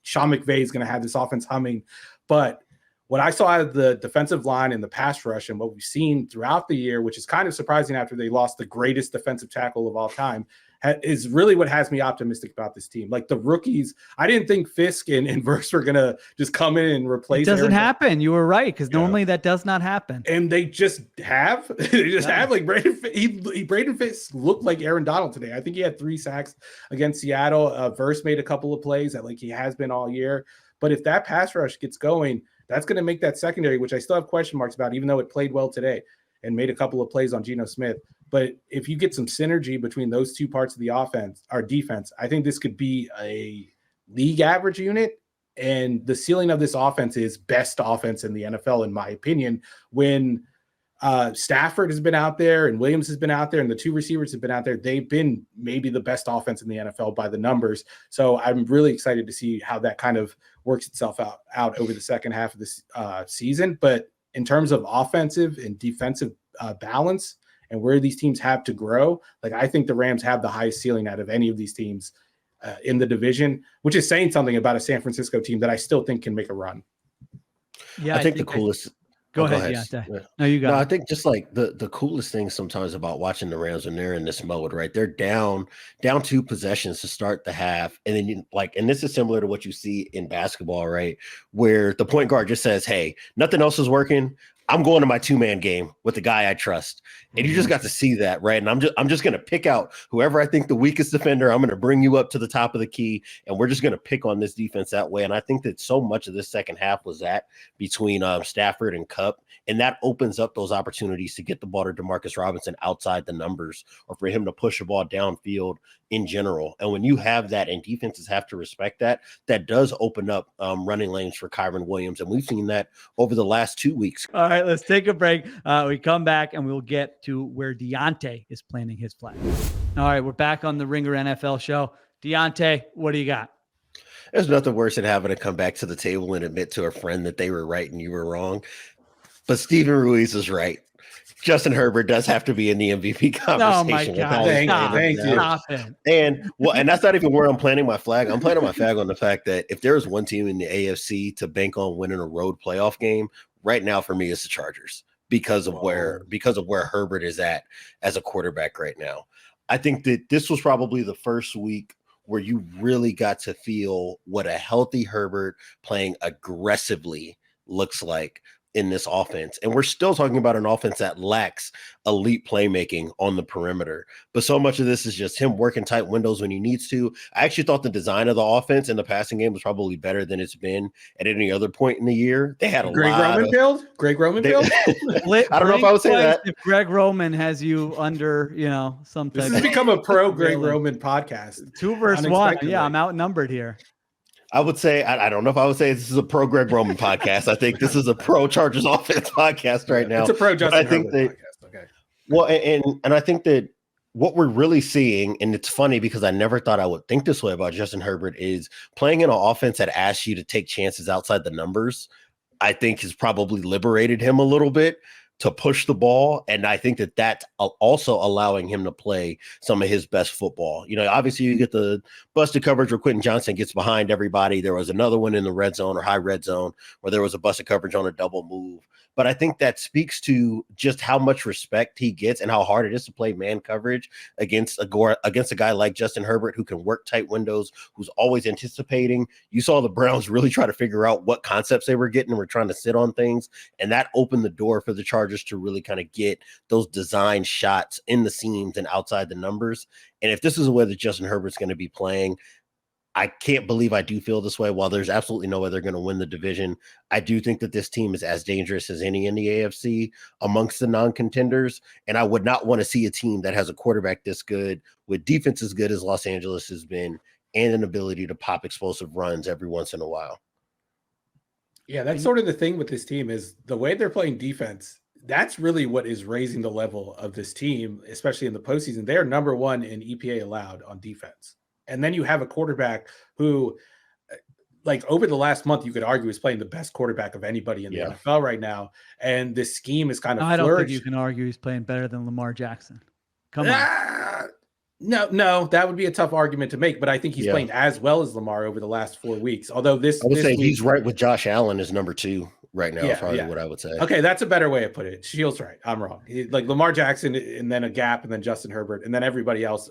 Sean McVay is going to have this offense humming. But what I saw out of the defensive line and the pass rush and what we've seen throughout the year, which is kind of surprising after they lost the greatest defensive tackle of all time, is really what has me optimistic about this team. Like the rookies, I didn't think Fisk and Verse were going to just come in and replace. It doesn't happen. You were right, because normally that does not happen. And they just have. Have like Braden Fisk looked like Aaron Donald today. I think he had 3 sacks against Seattle. Verse made a couple of plays that he has been all year. But if that pass rush gets going, that's going to make that secondary, which I still have question marks about, even though it played well today and made a couple of plays on Geno Smith. But if you get some synergy between those two parts of the offense, our defense, I think this could be a league average unit. And the ceiling of this offense is best offense in the NFL, in my opinion, when Stafford has been out there and Williams has been out there and the 2 receivers have been out there. They've been maybe the best offense in the NFL by the numbers. So I'm really excited to see how that kind of works itself out over the second half of this season. But in terms of offensive and defensive balance and where these teams have to grow, I think the Rams have the highest ceiling out of any of these teams in the division, which is saying something about a San Francisco team that I still think can make a run. Yeah, I think the coolest. Go Go ahead, ahead. Diante. Yeah. No, you No, I got it. think just like the coolest thing sometimes about watching the Rams when they're in this mode, right? They're down 2 possessions to start the half, and then and this is similar to what you see in basketball, right? Where the point guard just says, "Hey, nothing else is working. I'm going to my 2-man game with the guy I trust." And you just got to see that, right? And I'm just going to pick out whoever I think the weakest defender. I'm going to bring you up to the top of the key, and we're just going to pick on this defense that way. And I think that so much of this second half was that between Stafford and Kupp, and that opens up those opportunities to get the ball to Demarcus Robinson outside the numbers, or for him to push the ball downfield in general. And when you have that, and defenses have to respect that, that does open up running lanes for Kyron Williams, and we've seen that over the last 2 weeks. All right, let's take a break. We come back and we'll get to where Diante is planting his flag. All right, we're back on the Ringer NFL show. Diante, what do you got? There's nothing worse than having to come back to the table and admit to a friend that they were right and you were wrong. But Steven Ruiz is right. Justin Herbert does have to be in the MVP conversation. Oh my God! Thank you. Stop it. And that's not even where I'm planting my flag. I'm planting my flag on the fact that if there is one team in the AFC to bank on winning a road playoff game, right now for me it's the Chargers because of where Herbert is at as a quarterback right now. I think that this was probably the first week where you really got to feel what a healthy Herbert playing aggressively looks like in this offense. And we're still talking about an offense that lacks elite playmaking on the perimeter. But so much of this is just him working tight windows when he needs to. I actually thought the design of the offense and the passing game was probably better than it's been at any other point in the year. They had a Greg Roman build? Greg Roman build? I don't know if I would say that. If Greg Roman has you under, some type This has become a pro Greg Roman podcast. 2 versus 1. Yeah, I'm outnumbered here. I would say, I don't know if I would say this is a pro Greg Roman podcast. I think this is a pro Chargers offense podcast right now. It's a pro Justin Herbert podcast. Okay. Well, and I think that what we're really seeing, and it's funny because I never thought I would think this way about Justin Herbert, is playing in an offense that asks you to take chances outside the numbers, I think has probably liberated him a little bit to push the ball. And I think that that's also allowing him to play some of his best football. Obviously you get the busted coverage where Quentin Johnson gets behind everybody. There was another one in the red zone or high red zone where there was a busted coverage on a double move. But I think that speaks to just how much respect he gets and how hard it is to play man coverage against a guy like Justin Herbert, who can work tight windows, who's always anticipating. You saw the Browns really try to figure out what concepts they were getting and were trying to sit on things. And that opened the door for the Chargers to really kind of get those design shots in the seams and outside the numbers. And if this is the way that Justin Herbert's going to be playing, I can't believe I do feel this way. While there's absolutely no way they're going to win the division, I do think that this team is as dangerous as any in the AFC amongst the non-contenders. And I would not want to see a team that has a quarterback this good, with defense as good as Los Angeles has been, and an ability to pop explosive runs every once in a while. Yeah, that's sort of the thing with this team, is the way they're playing defense. That's really what is raising the level of this team, especially in the postseason. They're number 1 in EPA allowed on defense. And then you have a quarterback who, like, over the last month, you could argue is playing the best quarterback of anybody in the NFL right now. And this scheme is kind of I don't think you can argue he's playing better than Lamar Jackson. Come on. No, that would be a tough argument to make. But I think he's playing as well as Lamar over the last 4 weeks. Although I would say he's right with Josh Allen as number 2 right now. Probably what I would say. Okay, that's a better way of putting it. Sheil's right. I'm wrong. Like Lamar Jackson, and then a gap, and then Justin Herbert, and then everybody else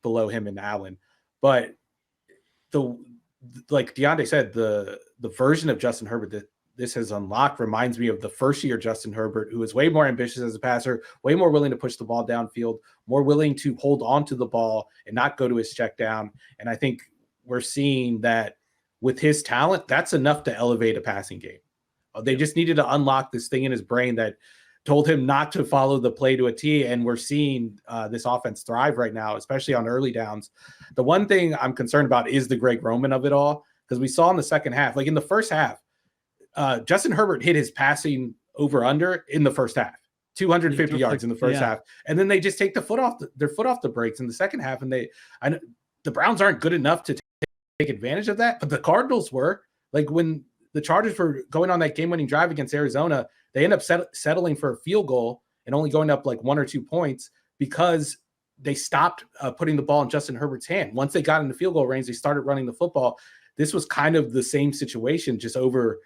below him and Allen. But like Diante said, the version of Justin Herbert that this has unlocked reminds me of the first year Justin Herbert, who is way more ambitious as a passer, way more willing to push the ball downfield, more willing to hold on to the ball and not go to his check down. And I think we're seeing that with his talent, that's enough to elevate a passing game. They just needed to unlock this thing in his brain that told him not to follow the play to a T. And we're seeing this offense thrive right now, especially on early downs. The one thing I'm concerned about is the Greg Roman of it all, because we saw in the second half, like in the first half, Justin Herbert hit his passing over under in the first half, 250 yards in the first half. And then they just take their foot off the brakes in the second half. And the Browns aren't good enough to take advantage of that, but the Cardinals were. Like when the Chargers were going on that game-winning drive against Arizona, they end up settling for a field goal and only going up like 1 or 2 points because they stopped putting the ball in Justin Herbert's hand. Once they got in the field goal range, they started running the football. This was kind of the same situation, just over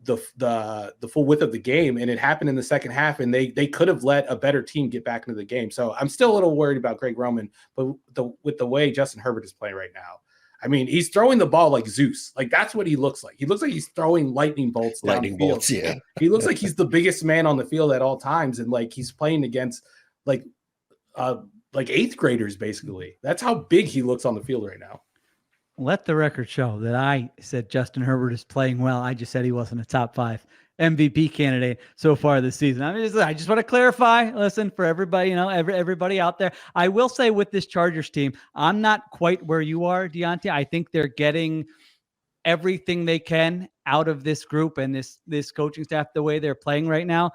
the full width of the game, and it happened in the second half, and they could have let a better team get back into the game. So I'm still a little worried about Greg Roman, but with the way Justin Herbert is playing right now, I mean, he's throwing the ball like Zeus. Like, that's what he looks like. He looks like he's throwing lightning bolts down the field. Yeah. He looks like he's the biggest man on the field at all times, and like he's playing against like eighth graders basically. That's how big he looks on the field right now. Let the record show that I said Justin Herbert is playing well. I just said he wasn't a top 5 MVP candidate so far this season. I just want to clarify, listen, for everybody, everybody out there. I will say with this Chargers team, I'm not quite where you are, Diante. I think they're getting everything they can out of this group and this coaching staff the way they're playing right now.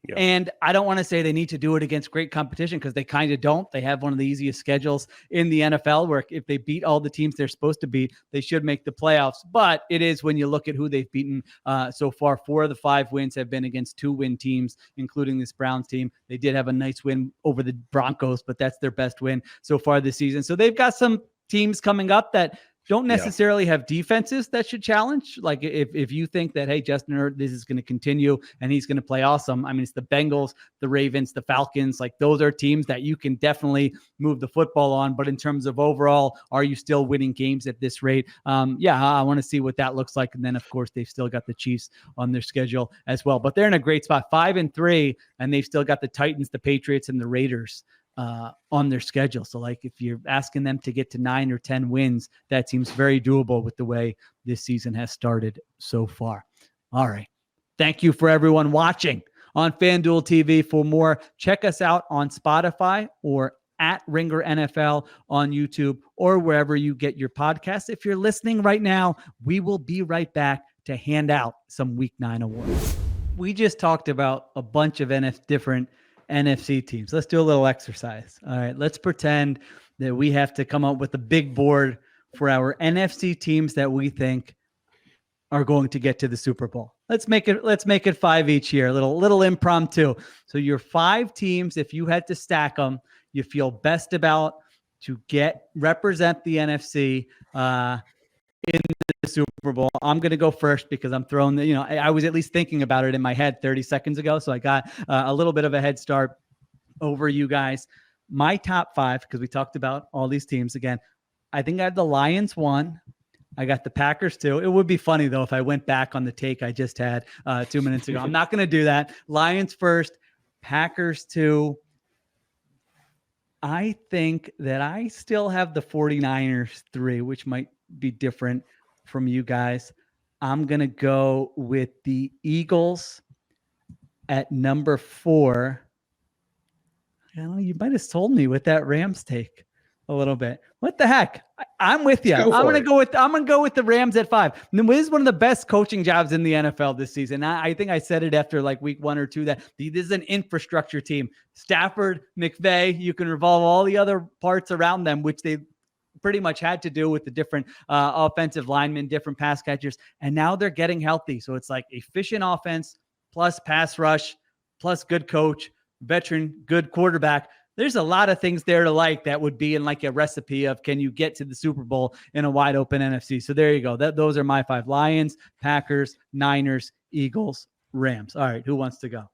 Yep. And I don't want to say they need to do it against great competition, because they kind of don't. They have one of the easiest schedules in the NFL, where if they beat all the teams they're supposed to beat, they should make the playoffs. But it is, when you look at who they've beaten so far, 4 of the 5 wins have been against 2-win teams, including this Browns team. They did have a nice win over the Broncos, but that's their best win so far this season. So they've got some teams coming up that don't necessarily have defenses that should challenge. Like if you think that, hey, Justin Herbert, this is going to continue and he's going to play awesome. I mean, it's the Bengals, the Ravens, the Falcons. Like, those are teams that you can definitely move the football on. But in terms of overall, are you still winning games at this rate? I want to see what that looks like. And then, of course, they've still got the Chiefs on their schedule as well. But they're in a great spot, 5-3, and they've still got the Titans, the Patriots, and the Raiders on their schedule. So like, if you're asking them to get to 9 or 10 wins, that seems very doable with the way this season has started so far. All right. Thank you for everyone watching on FanDuel TV. For more, check us out on Spotify or at Ringer NFL on YouTube or wherever you get your podcasts. If you're listening right now, we will be right back to hand out some Week 9 awards. We just talked about a bunch of different NFC teams. Let's do a little exercise. All right. Let's pretend that we have to come up with a big board for our NFC teams that we think are going to get to the Super Bowl. Let's make it 5 each year. A little impromptu. So your 5 teams, if you had to stack them, you feel best about to represent the NFC in the Super Bowl. I'm going to go first because I'm throwing I was at least thinking about it in my head 30 seconds ago. So I got a little bit of a head start over you guys. My top 5, because we talked about all these teams again, I think I have the Lions 1. I got the Packers 2. It would be funny though if I went back on the take I just had 2 minutes ago. I'm not going to do that. Lions first, Packers 2. I think that I still have the 49ers 3, which might be different from you guys. I'm going to go with the Eagles at number 4. I don't know, you might have sold me with that Rams take a little bit. What the heck? I'm with you. I'm going to go with the Rams at 5. And this is one of the best coaching jobs in the NFL this season. I think I said it after like week 1 or 2 that this is an infrastructure team. Stafford, McVay, you can revolve all the other parts around them, which they pretty much had to do with the different offensive linemen, different pass catchers. And now they're getting healthy. So it's like efficient offense plus pass rush plus good coach, veteran, good quarterback. There's a lot of things there to like that would be in like a recipe of, can you get to the Super Bowl in a wide open NFC? So there you go. Those are my 5: Lions, Packers, Niners, Eagles, Rams. All right. Who wants to go?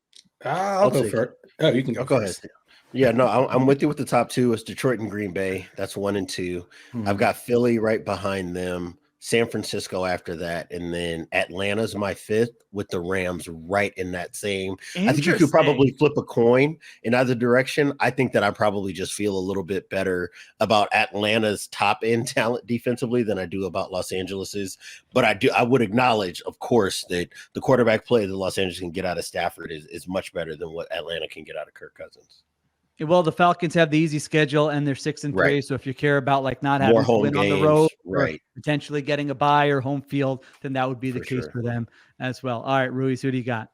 I'll go first. Oh, you can go first. Ahead. Yeah, no, I'm with you with the top 2. It's Detroit and Green Bay. That's 1 and 2. I've got Philly right behind them, San Francisco after that, and then Atlanta's my 5th with the Rams right in that same. I think you could probably flip a coin in either direction. I think that I probably just feel a little bit better about Atlanta's top end talent defensively than I do about Los Angeles's. But I would acknowledge, of course, that the quarterback play that Los Angeles can get out of Stafford is much better than what Atlanta can get out of Kirk Cousins. Well, the Falcons have the easy schedule and they're 6-3. Right. So if you care about like not having to win games, on the road, right, or potentially getting a bye or home field, then that would be the case for them as well. All right, Ruiz, who do you got?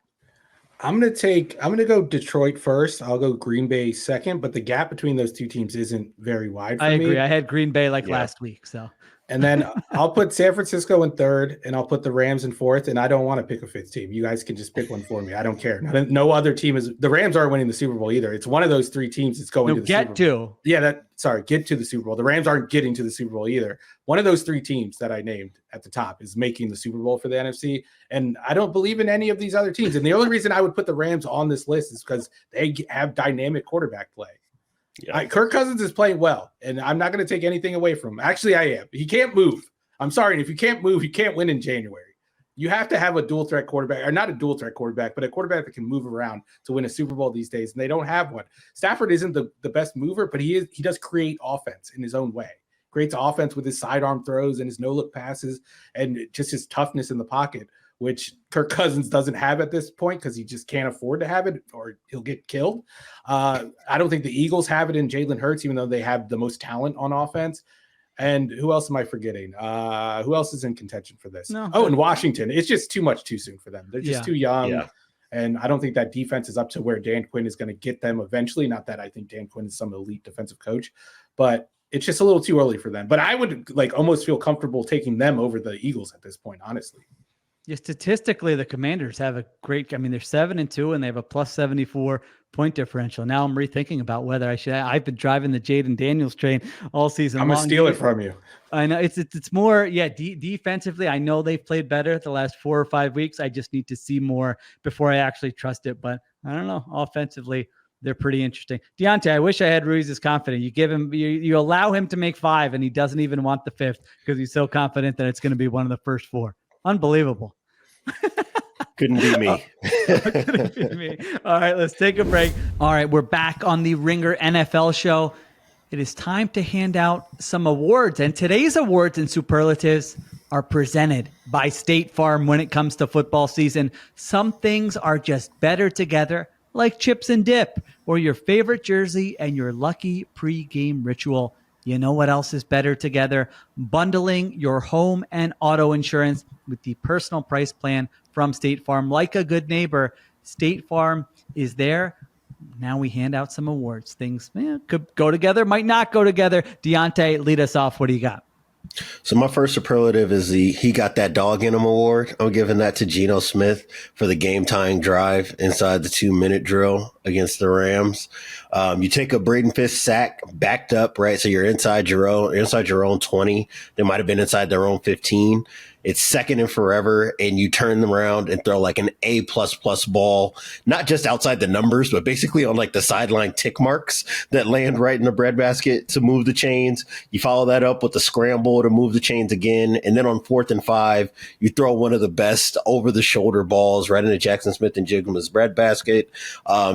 I'm going to go Detroit first. I'll go Green Bay second, but the gap between those two teams isn't very wide for me. I agree. I had Green Bay last week. So And then I'll put San Francisco in third, and I'll put the Rams in fourth. And I don't want to pick a fifth team. You guys can just pick one for me. I don't care. No other team is. The Rams aren't winning the Super Bowl either. It's one of those three teams that's going to the Super Bowl. Yeah, get to the Super Bowl. The Rams aren't getting to the Super Bowl either. One of those three teams that I named at the top is making the Super Bowl for the NFC. And I don't believe in any of these other teams. And the only reason I would put the Rams on this list is because they have dynamic quarterback play. Yeah. Kirk Cousins is playing well, and I'm not going to take anything away from him. Actually, I am. He can't move. I'm sorry. And if you can't move, you can't win in January. You have to have a dual threat quarterback, or not a dual threat quarterback, but a quarterback that can move around to win a Super Bowl these days. And they don't have one. Stafford isn't the best mover, but he does create offense in his own way. Creates offense with his sidearm throws and his no-look passes and just his toughness in the pocket, which Kirk Cousins doesn't have at this point because he just can't afford to have it or he'll get killed. I don't think the Eagles have it in Jalen Hurts, even though they have the most talent on offense. And who else am I forgetting? Who else is in contention for this? No. Oh, and Washington. It's just too soon for them. They're just too young. Yeah. And I don't think that defense is up to where Dan Quinn is going to get them eventually. Not that I think Dan Quinn is some elite defensive coach, but it's just a little too early for them. But I would almost feel comfortable taking them over the Eagles at this point, honestly. Yeah, statistically, the Commanders have a great. I mean, they're 7-2 and they have a plus 74 point differential. Now I'm rethinking about whether I should. I've been driving the Jaden Daniels train all season. I'm gonna steal it from you. I know it's more. Yeah, defensively, I know they've played better the last 4 or 5 weeks. I just need to see more before I actually trust it. But I don't know. Offensively, they're pretty interesting. Diante, I wish I had Ruiz as confident. You give him, you allow him to make 5, and he doesn't even want the 5th because he's so confident that it's going to be one of the first 4. Unbelievable. Couldn't be me. Couldn't be me. All right, let's take a break. All right, we're back on the Ringer NFL show. It is time to hand out some awards, and today's awards and superlatives are presented by State Farm when it comes to football season. Some things are just better together, like chips and dip, or your favorite jersey and your lucky pre-game ritual. You know what else is better together? Bundling your home and auto insurance with the personal price plan from State Farm. Like a good neighbor, State Farm is there. Now we hand out some awards. Things could go together, might not go together. Diante, lead us off. What do you got? So my first superlative is he got that dog in him award. I'm giving that to Geno Smith for the game-tying drive inside the 2-minute drill against the Rams. You take a Braden Fisk sack backed up, right? So you're inside your own 20. They might have been inside their own 15. It's second and forever, and you turn them around and throw like an A++ ball, not just outside the numbers, but basically on like the sideline tick marks that land right in the breadbasket to move the chains. You follow that up with the scramble to move the chains again, and then on 4th and 5, you throw one of the best over-the-shoulder balls right into Jackson Smith and Jigma's breadbasket,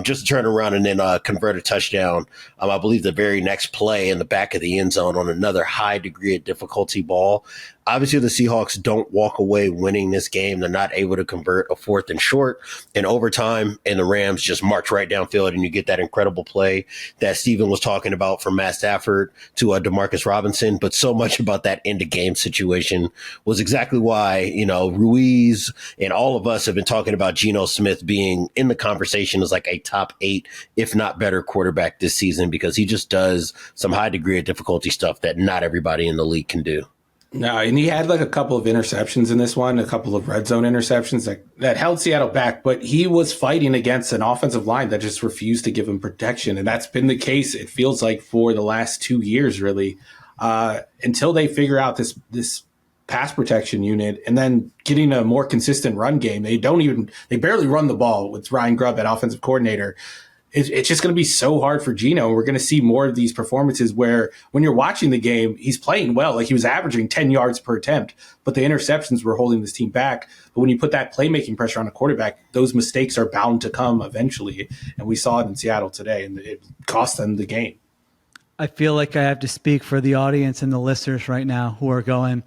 just to turn around and then convert a touchdown. I believe the very next play in the back of the end zone on another high degree of difficulty ball. Obviously, the Seahawks don't walk away winning this game. They're not able to convert a 4th and short in overtime, and the Rams just march right downfield, and you get that incredible play that Steven was talking about from Matt Stafford to DeMarcus Robinson. But so much about that end-of-game situation was exactly why, Ruiz and all of us have been talking about Geno Smith being in the conversation as like a top 8, if not better, quarterback this season because he just does some high degree of difficulty stuff that not everybody in the league can do. No, and he had like a couple of interceptions in this one, a couple of red zone interceptions that held Seattle back, but he was fighting against an offensive line that just refused to give him protection. And that's been the case, it feels like, for the last 2 years, really, until they figure out this pass protection unit and then getting a more consistent run game. They barely run the ball with Ryan Grubb at offensive coordinator. It's just going to be so hard for Geno. We're going to see more of these performances where when you're watching the game, he's playing well. Like he was averaging 10 yards per attempt, but the interceptions were holding this team back. But when you put that playmaking pressure on a quarterback, those mistakes are bound to come eventually. And we saw it in Seattle today, and it cost them the game. I feel like I have to speak for the audience and the listeners right now who are going,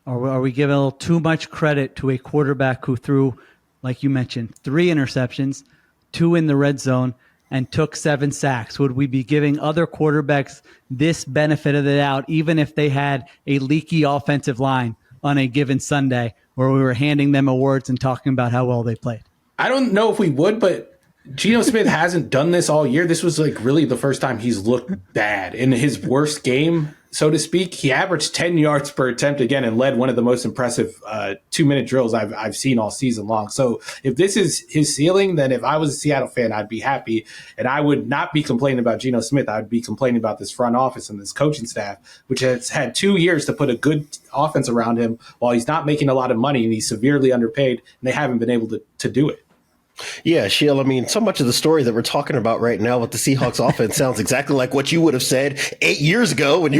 are we giving a little too much credit to a quarterback who threw, like you mentioned, 3 interceptions, 2 in the red zone, and took 7 sacks? Would we be giving other quarterbacks this benefit of the doubt, even if they had a leaky offensive line on a given Sunday where we were handing them awards and talking about how well they played? I don't know if we would, but Geno Smith hasn't done this all year. This was like really the first time he's looked bad. In his worst game so to speak. He averaged 10 yards per attempt again and led one of the most impressive 2-minute drills I've seen all season long. So if this is his ceiling, then if I was a Seattle fan, I'd be happy. And I would not be complaining about Geno Smith. I would be complaining about this front office and this coaching staff, which has had 2 years to put a good offense around him while he's not making a lot of money and he's severely underpaid, and they haven't been able to do it. Yeah, Sheil, I mean, so much of the story that we're talking about right now with the Seahawks offense sounds exactly like what you would have said 8 years ago when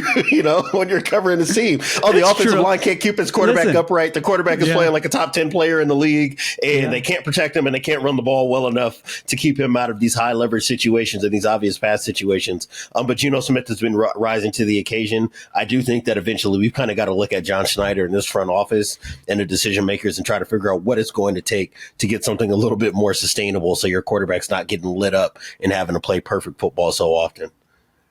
when you're covering the team. Oh, the offensive line can't keep its quarterback upright. The quarterback is playing like a top 10 player in the league, and they can't protect him and they can't run the ball well enough to keep him out of these high leverage situations and these obvious pass situations. But Geno Smith has been rising to the occasion. I do think that eventually we've kind of got to look at John Schneider and this front office and the decision makers and try to figure out what it's going to take to get something a little bit more sustainable so your quarterback's not getting lit up and having to play perfect football so often.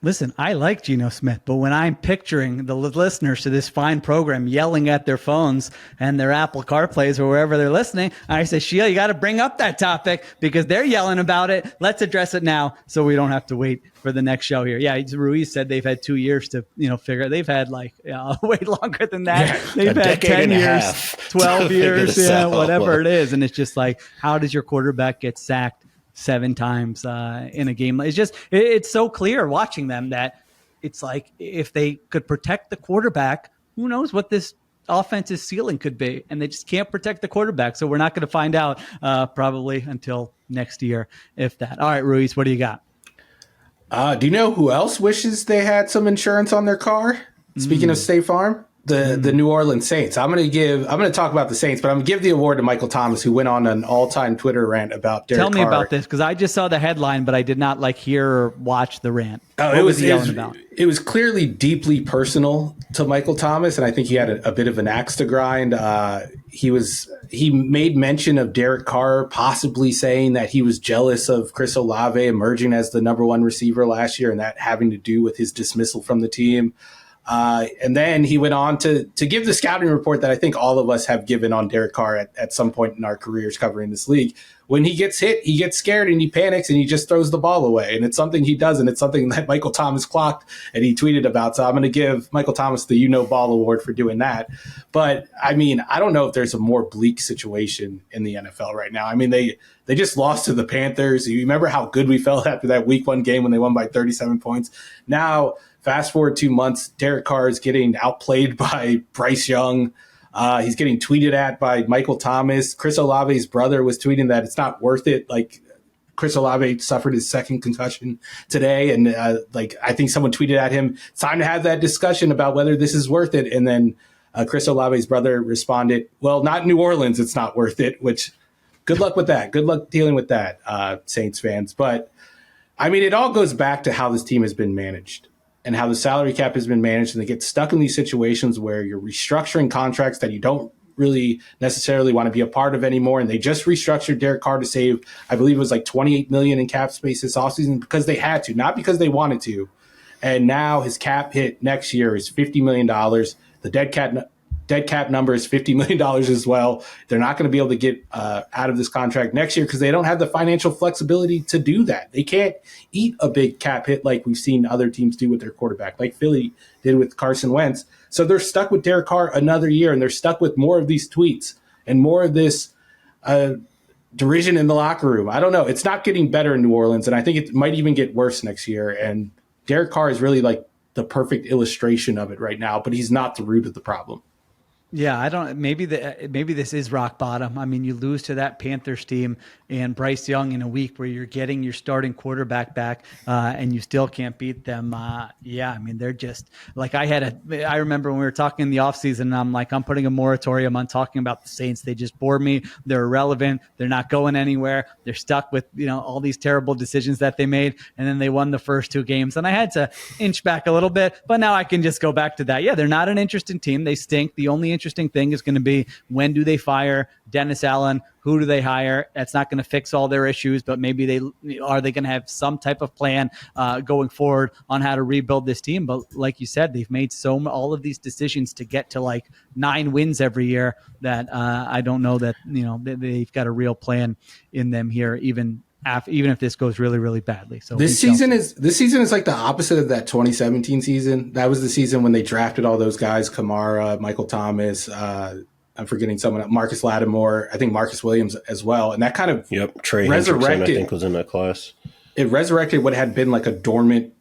Listen, I like Geno Smith, but when I'm picturing the listeners to this fine program yelling at their phones and their Apple CarPlays or wherever they're listening, I say, Sheil, you got to bring up that topic because they're yelling about it. Let's address it now so we don't have to wait for the next show here. Yeah, Ruiz said they've had 2 years to figure. They've had way longer than that. Yeah, they've had 10 years, 12 years, whatever it is. And it's just like, how does your quarterback get sacked 7 times in a game? It's so clear watching them that it's like if they could protect the quarterback, who knows what this offense's ceiling could be, and they just can't protect the quarterback. So we're not going to find out probably until next year, if that. All right, Ruiz, what do you got? Do you know who else wishes they had some insurance on their car? Speaking of State Farm, the New Orleans Saints. I'm going to talk about the Saints, but I'm going to give the award to Michael Thomas, who went on an all-time Twitter rant about Derek Carr. Tell me about this, because I just saw the headline, but I did not hear or watch the rant. What was he yelling about? It was clearly deeply personal to Michael Thomas, and I think he had a bit of an axe to grind. He made mention of Derek Carr possibly saying that he was jealous of Chris Olave emerging as the number 1 receiver last year, and that having to do with his dismissal from the team. And then he went on to give the scouting report that I think all of us have given on Derek Carr at some point in our careers covering this league. When he gets hit, he gets scared and he panics and he just throws the ball away. And it's something he does, and it's something that Michael Thomas clocked and he tweeted about. So I'm going to give Michael Thomas the ball award for doing that. But I mean, I don't know if there's a more bleak situation in the NFL right now. I mean, they just lost to the Panthers. You remember how good we felt after that week 1 game when they won by 37 points. Now, fast forward 2 months, Derek Carr is getting outplayed by Bryce Young. He's getting tweeted at by Michael Thomas. Chris Olave's brother was tweeting that it's not worth it. Like, Chris Olave suffered his 2nd concussion today. And I think someone tweeted at him, it's time to have that discussion about whether this is worth it. And then Chris Olave's brother responded, well, not New Orleans, it's not worth it, which good luck with that. Good luck dealing with that, Saints fans. But, I mean, it all goes back to how this team has been managed and how the salary cap has been managed, and they get stuck in these situations where you're restructuring contracts that you don't really necessarily want to be a part of anymore. And they just restructured Derek Carr to save, I believe it was like $28 million in cap space this offseason because they had to, not because they wanted to. And now his cap hit next year is $50 million. The dead cap number is $50 million as well. They're not going to be able to get out of this contract next year because they don't have the financial flexibility to do that. They can't eat a big cap hit like we've seen other teams do with their quarterback, like Philly did with Carson Wentz. So they're stuck with Derek Carr another year, and they're stuck with more of these tweets and more of this derision in the locker room. I don't know. It's not getting better in New Orleans, and I think it might even get worse next year. And Derek Carr is really like the perfect illustration of it right now, but he's not the root of the problem. Yeah, maybe this is rock bottom. I mean, you lose to that Panthers team and Bryce Young in a week where you're getting your starting quarterback back and you still can't beat them. I mean, they're just like I remember when we were talking in the offseason, and I'm like, I'm putting a moratorium on talking about the Saints. They just bore me. They're irrelevant. They're not going anywhere. They're stuck with, all these terrible decisions that they made. And then they won the first 2 games. And I had to inch back a little bit, but now I can just go back to that. Yeah, they're not an interesting team. They stink. The only interesting thing is going to be, when do they fire Dennis Allen? Who do they hire? That's not going to fix all their issues, but maybe they going to have some type of plan going forward on how to rebuild this team. But like you said, they've made all of these decisions to get to like 9 wins every year that I don't know that they've got a real plan in them here, even even if this goes really, really badly. So this season is like the opposite of that 2017 season. That was the season when they drafted all those guys, Kamara, Michael Thomas, I'm forgetting someone, Marcus Lattimore, I think Marcus Williams as well. And that kind of Trey Hendrickson, I think, was in that class. It resurrected what had been like a dormant,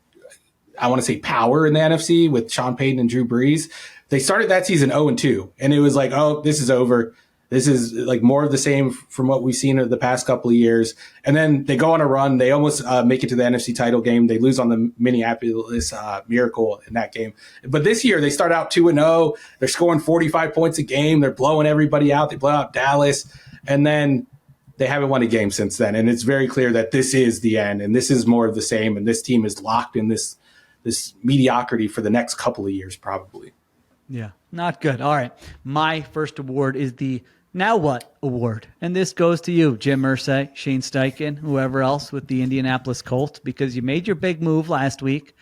I want to say, power in the NFC with Sean Payton and Drew Brees. They started that season 0-2, and it was like, oh, this is over. This is like more of the same from what we've seen in the past couple of years. And then they go on a run. They almost make it to the NFC title game. They lose on the Minneapolis Miracle in that game. But this year, they start out 2-0. They're scoring 45 points a game. They're blowing everybody out. They blow out Dallas. And then they haven't won a game since then. And it's very clear that this is the end. And this is more of the same. And this team is locked in this mediocrity for the next couple of years, probably. Yeah, not good. All right. My first award is the Now What award. And this goes to you, Jim Irsay, Shane Steichen, whoever else with the Indianapolis Colts, because you made your big move last week.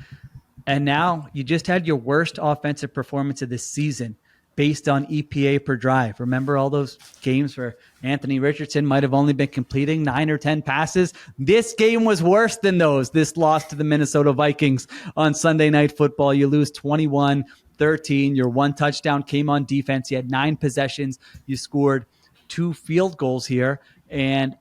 And now you just had your worst offensive performance of this season based on EPA per drive. Remember all those games where Anthony Richardson might have only been completing 9 or 10 passes? This game was worse than those. This loss to the Minnesota Vikings on Sunday Night Football. You lose 21-13. Your one touchdown came on defense. You had 9 possessions. You scored 2 field goals here. And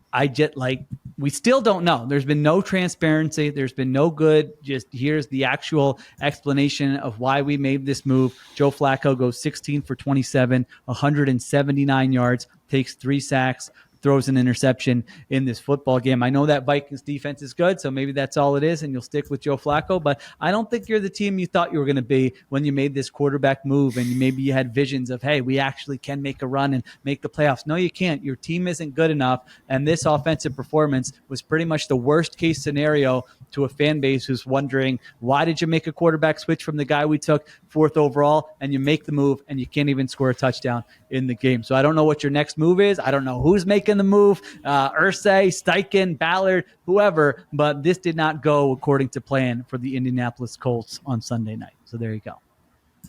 we still don't know. There's been no transparency. There's been no good. Just here's the actual explanation of why we made this move. Joe Flacco goes 16 for 27, 179 yards, takes 3 sacks, throws an interception in this football game. I know that Vikings defense is good, so maybe that's all it is, and you'll stick with Joe Flacco, but I don't think you're the team you thought you were going to be when you made this quarterback move, and maybe you had visions of, hey, we actually can make a run and make the playoffs. No, you can't. Your team isn't good enough, and this offensive performance was pretty much the worst-case scenario to a fan base who's wondering, why did you make a quarterback switch from the guy we took 4th overall, and you make the move, and you can't even score a touchdown in the game. So I don't know what your next move is. I don't know who's making the move, Irsay, Steichen, Ballard, whoever, but this did not go according to plan for the Indianapolis Colts on Sunday night. So there you go.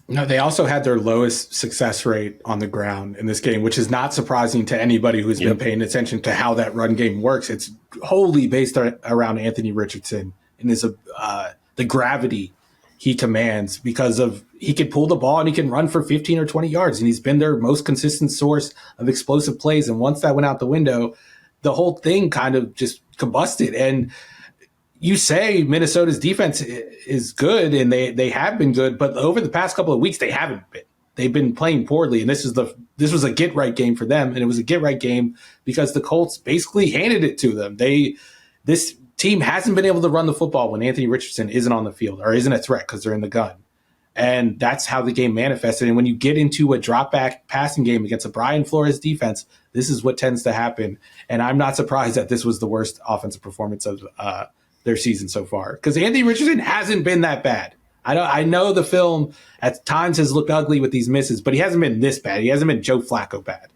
No, they also had their lowest success rate on the ground in this game, which is not surprising to anybody who's been paying attention to how that run game works. It's wholly based around Anthony Richardson and the gravity he commands, because of he can pull the ball and he can run for 15 or 20 yards, and he's been their most consistent source of explosive plays. And once that went out the window, the whole thing kind of just combusted. And you say Minnesota's defense is good, and they have been good, but over the past couple of weeks, they haven't been. They've been playing poorly, and this was a get-right game for them, and it was a get-right game because the Colts basically handed it to them. This team hasn't been able to run the football when Anthony Richardson isn't on the field or isn't a threat because they're in the gun. And that's how the game manifested. And when you get into a drop-back passing game against a Brian Flores defense, this is what tends to happen. And I'm not surprised that this was the worst offensive performance of their season so far, because Anthony Richardson hasn't been that bad. I know the film at times has looked ugly with these misses, but he hasn't been this bad. He hasn't been Joe Flacco bad,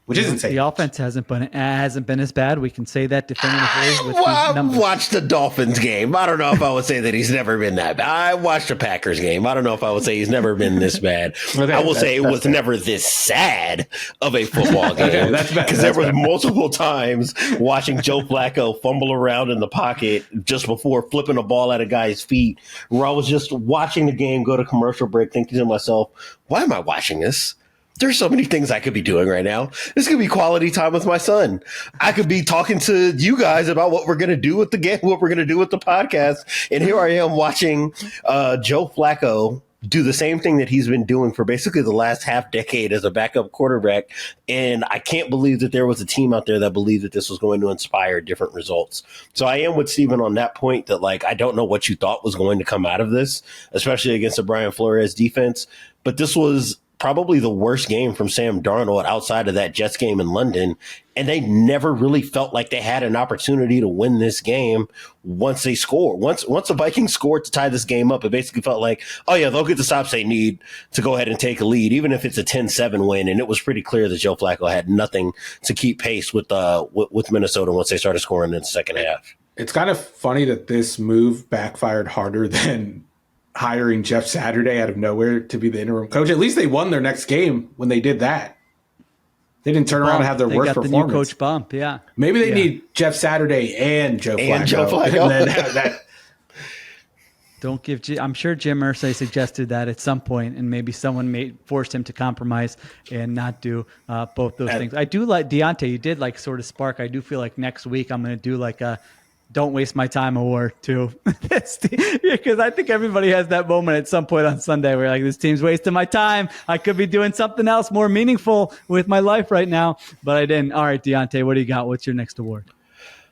which isn't saying the offense hasn't been as bad. We can say that definitively with I've watched the Dolphins game. I don't know if I would say that he's never been that bad. I watched the Packers game. I don't know if I would say he's never been this bad. I will say it was never this sad of a football game, because there was multiple times watching Joe Flacco fumble around in the pocket just before flipping a ball at a guy's feet, where I was just watching the game go to commercial break, thinking to myself, why am I watching this? There's so many things I could be doing right now. This could be quality time with my son. I could be talking to you guys about what we're going to do with the game, what we're going to do with the podcast. And here I am watching Joe Flacco do the same thing that he's been doing for basically the last half decade as a backup quarterback. And I can't believe that there was a team out there that believed that this was going to inspire different results. So I am with Steven on that point, that I don't know what you thought was going to come out of this, especially against the Brian Flores defense. But this was probably the worst game from Sam Darnold outside of that Jets game in London. And they never really felt like they had an opportunity to win this game once they scored. Once the Vikings scored to tie this game up, it basically felt like, oh yeah, they'll get the stops they need to go ahead and take a lead, even if it's a 10-7 win. And it was pretty clear that Joe Flacco had nothing to keep pace with Minnesota once they started scoring in the second half. It's kind of funny that this move backfired harder than hiring Jeff Saturday out of nowhere to be the interim coach. At least they won their next game when they did that. They didn't turn around and have their worst got performance. The new coach bump, yeah. Maybe they need Jeff Saturday and Joe Flacco. And then have that. Don't give. I'm sure Jim Irsay suggested that at some point, and maybe someone forced him to compromise and not do both those things. I do like Diante. You did like sort of spark. I do feel like next week I'm going to do like a "Don't Waste My Time" award too, because I think everybody has that moment at some point on Sunday where like, this team's wasting my time. I could be doing something else more meaningful with my life right now, but I didn't. All right, Diante, what do you got? What's your next award?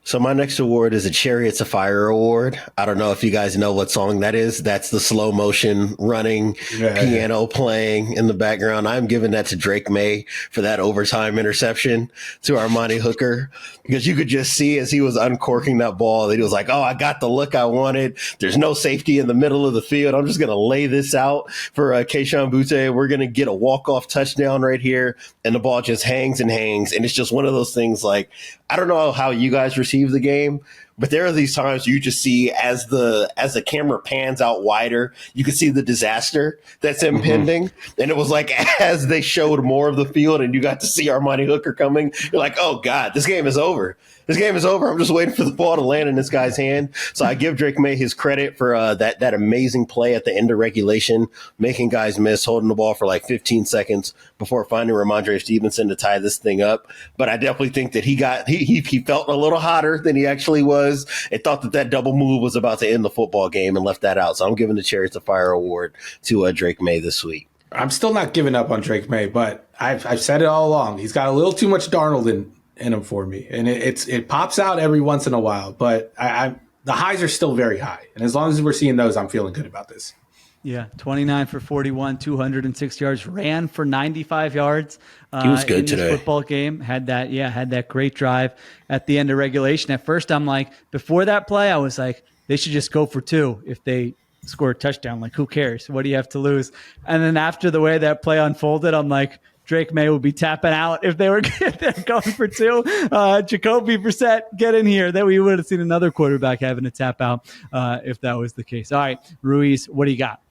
So my next award is a Chariots of Fire award. I don't know if you guys know what song that is. That's the slow motion running piano playing in the background. I'm giving that to Drake May for that overtime interception to Armani Hooker, because you could just see as he was uncorking that ball that he was like, oh, I got the look I wanted. There's no safety in the middle of the field. I'm just going to lay this out for Keyshawn Butte. We're going to get a walk-off touchdown right here. And the ball just hangs and hangs. And it's just one of those things like, I don't know how you guys receive the game, but there are these times you just see as the camera pans out wider, you can see the disaster that's impending. Mm-hmm. And it was like as they showed more of the field and you got to see Armani Hooker coming, you're like, oh God, this game is over. This game is over. I'm just waiting for the ball to land in this guy's hand. So I give Drake May his credit for that amazing play at the end of regulation, making guys miss, holding the ball for like 15 seconds before finding Ramondre Stevenson to tie this thing up. But I definitely think that he felt a little hotter than he actually was and thought that double move was about to end the football game and left that out. So I'm giving the Chariots of Fire award to Drake May this week. I'm still not giving up on Drake May, but I've said it all along. He's got a little too much Darnold in him for me, and it pops out every once in a while. But the highs are still very high, and as long as we're seeing those, I'm feeling good about this. Yeah, 29 for 41, 206 yards, ran for 95 yards. He was good in today. This football game. Had that great drive at the end of regulation. At first, I'm like, before that play, I was like, they should just go for two if they score a touchdown. Like, who cares? What do you have to lose? And then after the way that play unfolded, I'm like, Drake May would be tapping out if they're going for two. Jacoby Brissett, get in here. That we would have seen another quarterback having to tap out if that was the case. All right, Ruiz, what do you got?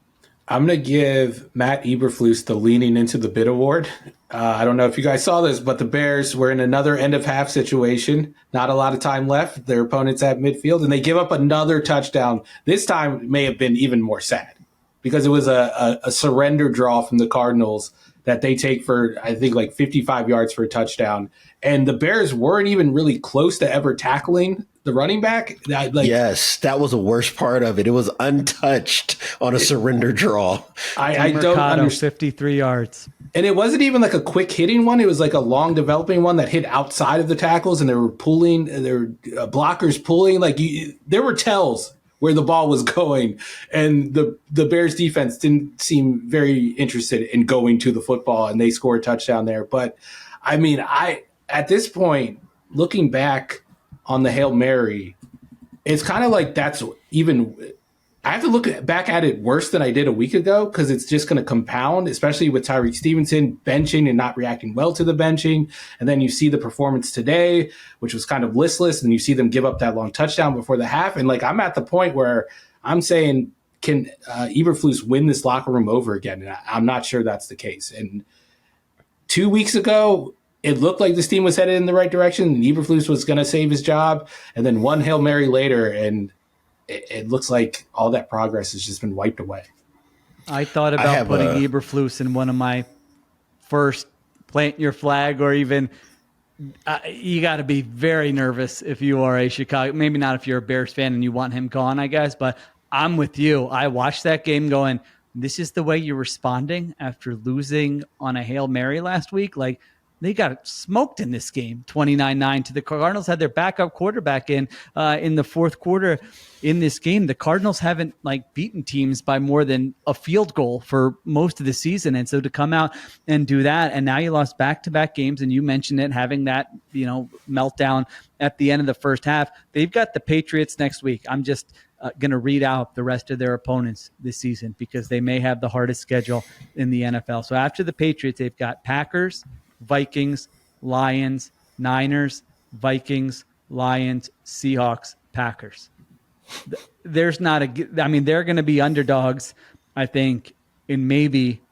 I'm going to give Matt Eberflus the leaning into the bid award. I don't know if you guys saw this, but the Bears were in another end of half situation. Not a lot of time left. Their opponents at midfield, and they give up another touchdown. This time may have been even more sad because it was a surrender draw from the Cardinals that they take for, I think, like 55 yards for a touchdown. And the Bears weren't even really close to ever tackling the running back. Yes, that was the worst part of it. It was untouched on a surrender draw. I don't understand. 53 yards. And it wasn't even like a quick hitting one. It was like a long developing one that hit outside of the tackles, and they were pulling, their blockers pulling. Like there were tells where the ball was going, and the Bears defense didn't seem very interested in going to the football, and they scored a touchdown there. But I mean, at this point, looking back on the Hail Mary, it's kind of like that's even I have to look back at it worse than I did a week ago because it's just going to compound, especially with Tyreek Stevenson benching and not reacting well to the benching. And then you see the performance today, which was kind of listless, and you see them give up that long touchdown before the half. And like I'm at the point where I'm saying, can Eberflus win this locker room over again? And I'm not sure that's the case. And 2 weeks ago, it looked like this team was headed in the right direction, and Eberflus was going to save his job. And then one Hail Mary later, and it looks like all that progress has just been wiped away. I thought about putting Eberflus in one of my first plant your flag, or even you got to be very nervous if you are a Chicago, maybe not if you're a Bears fan and you want him gone, I guess, but I'm with you. I watched that game going, this is the way you're responding after losing on a Hail Mary last week. Like, they got smoked in this game, 29-9 to the Cardinals. Had their backup quarterback in the fourth quarter in this game. The Cardinals haven't beaten teams by more than a field goal for most of the season. And so to come out and do that, and now you lost back-to-back games, and you mentioned it, having that meltdown at the end of the first half. They've got the Patriots next week. I'm just going to read out the rest of their opponents this season because they may have the hardest schedule in the NFL. So after the Patriots, they've got Packers, Vikings, Lions, Niners, Vikings, Lions, Seahawks, Packers. There's not they're going to be underdogs, I think, in maybe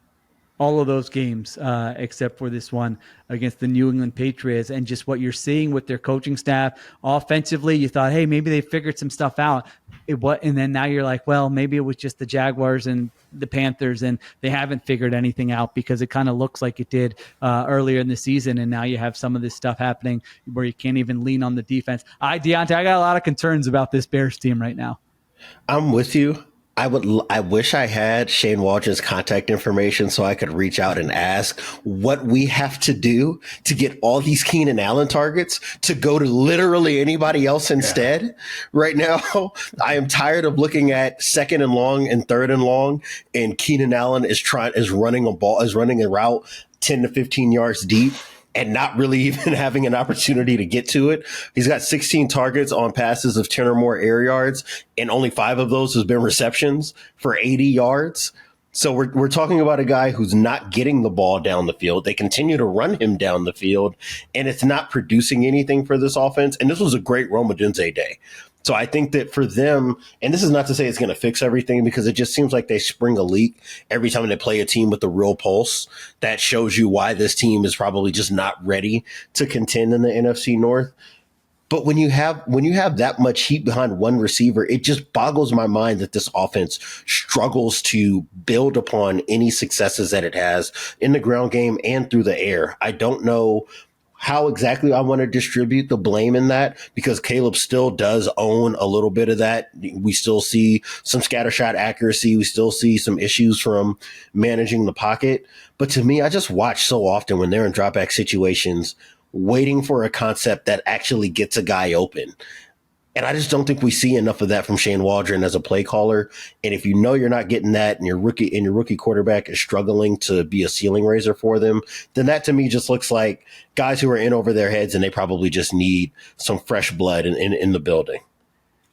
all of those games, except for this one against the New England Patriots, and just what you're seeing with their coaching staff offensively. You thought, hey, maybe they figured some stuff out. And then now you're like, well, maybe it was just the Jaguars and the Panthers, and they haven't figured anything out, because it kind of looks like it did earlier in the season. And now you have some of this stuff happening where you can't even lean on the defense. Diante, I got a lot of concerns about this Bears team right now. I'm with you. I wish I had Shane Waldron's contact information so I could reach out and ask what we have to do to get all these Keenan Allen targets to go to literally anybody else instead. Right now, I am tired of looking at 2nd and long and 3rd and long, and Keenan Allen is running a route 10 to 15 yards deep and not really even having an opportunity to get to it. He's got 16 targets on passes of 10 or more air yards, and only 5 of those has been receptions for 80 yards. So we're talking about a guy who's not getting the ball down the field. They continue to run him down the field, and it's not producing anything for this offense. And this was a great Rome Odunze day. So I think that for them, and this is not to say it's going to fix everything, because it just seems like they spring a leak every time they play a team with a real pulse. That shows you why this team is probably just not ready to contend in the NFC North. But when you have that much heat behind one receiver, it just boggles my mind that this offense struggles to build upon any successes that it has in the ground game and through the air. I don't know how exactly I want to distribute the blame in that, because Caleb still does own a little bit of that. We still see some scattershot accuracy. We still see some issues from managing the pocket. But to me, I just watch so often when they're in drop back situations, waiting for a concept that actually gets a guy open. And I just don't think we see enough of that from Shane Waldron as a play caller. And if you know you're not getting that, and your rookie quarterback is struggling to be a ceiling raiser for them, then that to me just looks like guys who are in over their heads, and they probably just need some fresh blood in the building.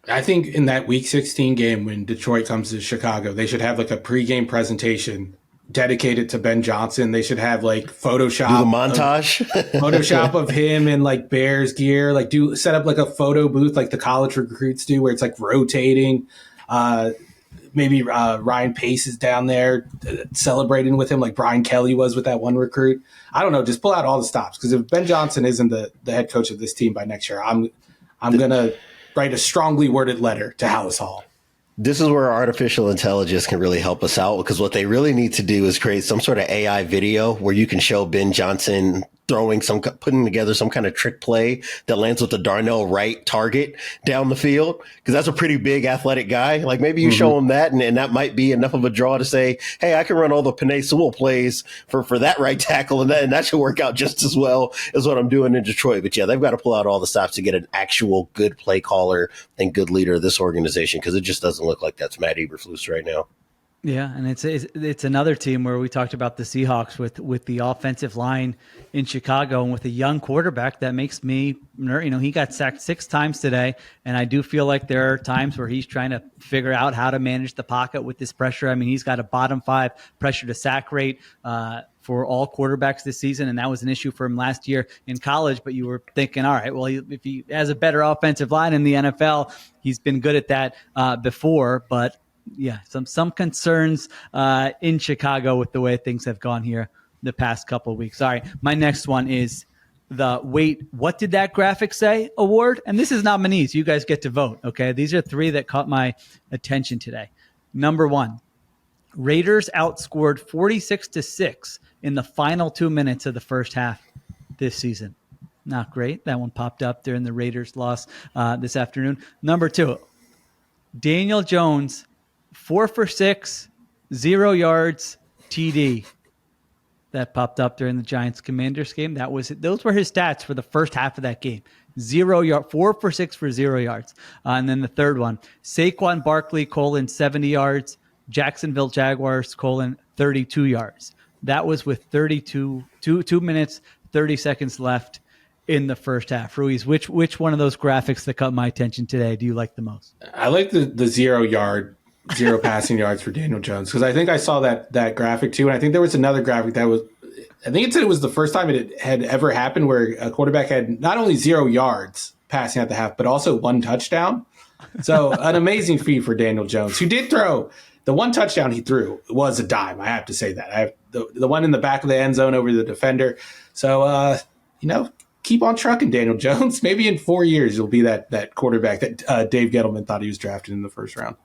I think in that Week 16 game when Detroit comes to Chicago, they should have like a pregame presentation dedicated to Ben Johnson. They should have like Photoshop, do the montage, Photoshop of him in like Bears gear, like set up like a photo booth like the college recruits do, where it's like rotating. Maybe Ryan Pace is down there celebrating with him like Brian Kelly was with that one recruit. I don't know, just pull out all the stops, because if Ben Johnson isn't the head coach of this team by next year, I'm gonna write a strongly worded letter to Hallis Hall. This is where artificial intelligence can really help us out, because what they really need to do is create some sort of AI video where you can show Ben Johnson putting together some kind of trick play that lands with the Darnell Wright target down the field, because that's a pretty big athletic guy. Like maybe you show him that, and that might be enough of a draw to say, hey, I can run all the Penei Sewell plays for that right tackle, and that should work out just as well as what I'm doing in Detroit. But yeah, they've got to pull out all the stops to get an actual good play caller and good leader of this organization, because it just doesn't look like that's Matt Eberflus right now. Yeah, and it's another team where we talked about the Seahawks with the offensive line in Chicago, and with a young quarterback that makes me, he got sacked 6 times today, and I do feel like there are times where he's trying to figure out how to manage the pocket with this pressure. I mean, he's got a bottom 5 pressure to sack rate for all quarterbacks this season, and that was an issue for him last year in college. But you were thinking, all right, well, if he has a better offensive line in the NFL, he's been good at that before, but yeah, some concerns in Chicago with the way things have gone here the past couple of weeks. All right, my next one is the what did that graphic say award? And this is nominees. You guys get to vote, okay? These are 3 that caught my attention today. Number 1, Raiders outscored 46-6 in the final 2 minutes of the first half this season. Not great. That one popped up during the Raiders loss this afternoon. Number 2, Daniel Jones, 4 for 6, 0 yards, TD. That popped up during the Giants-Commanders game. Those were his stats for the first half of that game. 0 yard, 4 for 6 for 0 yards. And then the third one, Saquon Barkley, 70 yards, Jacksonville Jaguars, 32 yards. That was with 2 minutes, 30 seconds left in the first half. Ruiz, which one of those graphics that caught my attention today do you like the most? I like the 0 yard, 0 passing yards for Daniel Jones, because I think I saw that graphic too, and I think there was another graphic that was, I think it said it was the first time it had ever happened where a quarterback had not only 0 yards passing at the half, but also 1 touchdown. So an amazing feat for Daniel Jones, who did throw the one touchdown he threw was a dime. I have to say that. I have the one in the back of the end zone over the defender. So, keep on trucking, Daniel Jones. Maybe in 4 years, you'll be that quarterback that Dave Gettleman thought he was drafted in the first round.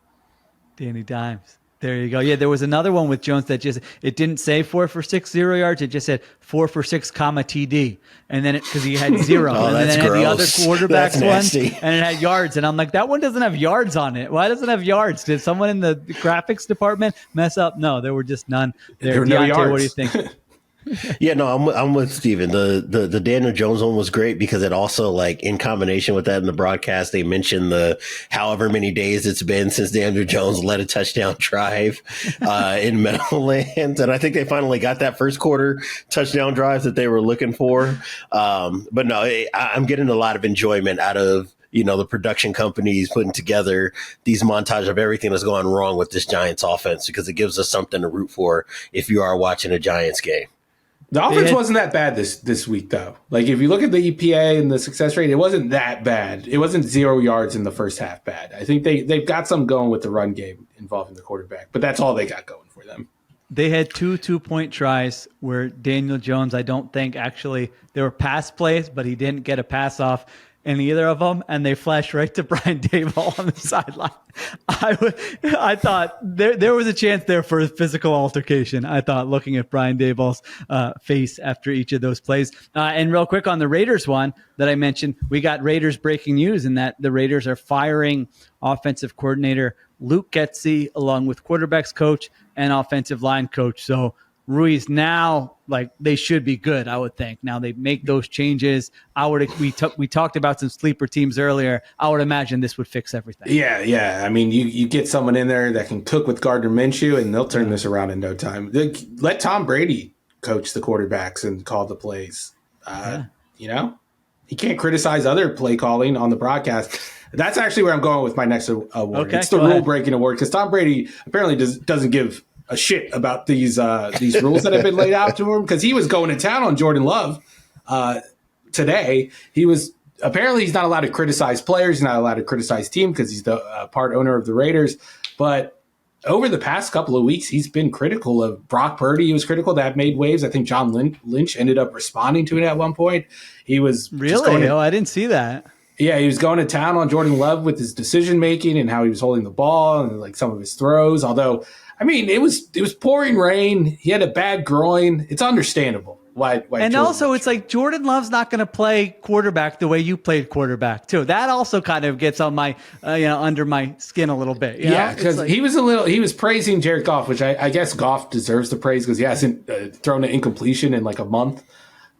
Danny Dimes. There you go. Yeah, there was another one with Jones that it didn't say 4 for 6, 0 yards. It just said 4 for 6, TD. And then because he had 0. Oh, and then that's it had the other gross. quarterback's That's one, nasty. and it had yards. And I'm like, that one doesn't have yards on it. Why doesn't it have yards? Did someone in the graphics department mess up? No, there were just none. There were no Diante, yards. what do you think? Yeah, no, I'm with Steven. The Daniel Jones one was great because it also, like, in combination with that in the broadcast, they mentioned the however many days it's been since Daniel Jones led a touchdown drive in Meadowlands. And I think they finally got that first quarter touchdown drive that they were looking for. But no, I'm getting a lot of enjoyment out of, the production companies putting together these montage of everything that's going wrong with this Giants offense, because it gives us something to root for if you are watching a Giants game. The offense wasn't that bad this week, though. Like, if you look at the EPA and the success rate, it wasn't that bad. It wasn't 0 yards in the first half bad. I think they've got some going with the run game involving the quarterback, but that's all they got going for them. They had 2 2-point tries where Daniel Jones, I don't think actually, there were pass plays, but he didn't get a pass off in either of them, and they flashed right to Brian Daboll on the sideline. I thought there was a chance there for a physical altercation. I thought, looking at Brian Daboll's face after each of those plays. And real quick on the Raiders one that I mentioned, we got Raiders breaking news in that the Raiders are firing offensive coordinator Luke Getsy along with quarterbacks coach and offensive line coach. So Ruiz now, like, they should be good, I would think. Now they make those changes. We talked about some sleeper teams earlier. I would imagine this would fix everything. Yeah. I mean, you get someone in there that can cook with Gardner Minshew, and they'll turn this around in no time. Let Tom Brady coach the quarterbacks and call the plays. He can't criticize other play calling on the broadcast. That's actually where I'm going with my next award. Okay, it's the rule-breaking award, because Tom Brady apparently doesn't give a shit about these rules that have been laid out to him, because he was going to town on Jordan Love today. He's not allowed to criticize players. He's not allowed to criticize team because he's the part owner of the Raiders. But over the past couple of weeks, he's been critical of Brock Purdy. He was critical. That made waves. I think John Lynch ended up responding to it at one point. He was really? I didn't see that. Yeah, he was going to town on Jordan Love with his decision making and how he was holding the ball and like some of his throws. Although, I mean, it was pouring rain. He had a bad groin. It's understandable why. And also, it's like Jordan Love's not going to play quarterback the way you played quarterback too. That also kind of gets on my, under my skin a little bit. Yeah, because he was praising Jared Goff, which I guess Goff deserves the praise because he hasn't thrown an incompletion in like a month.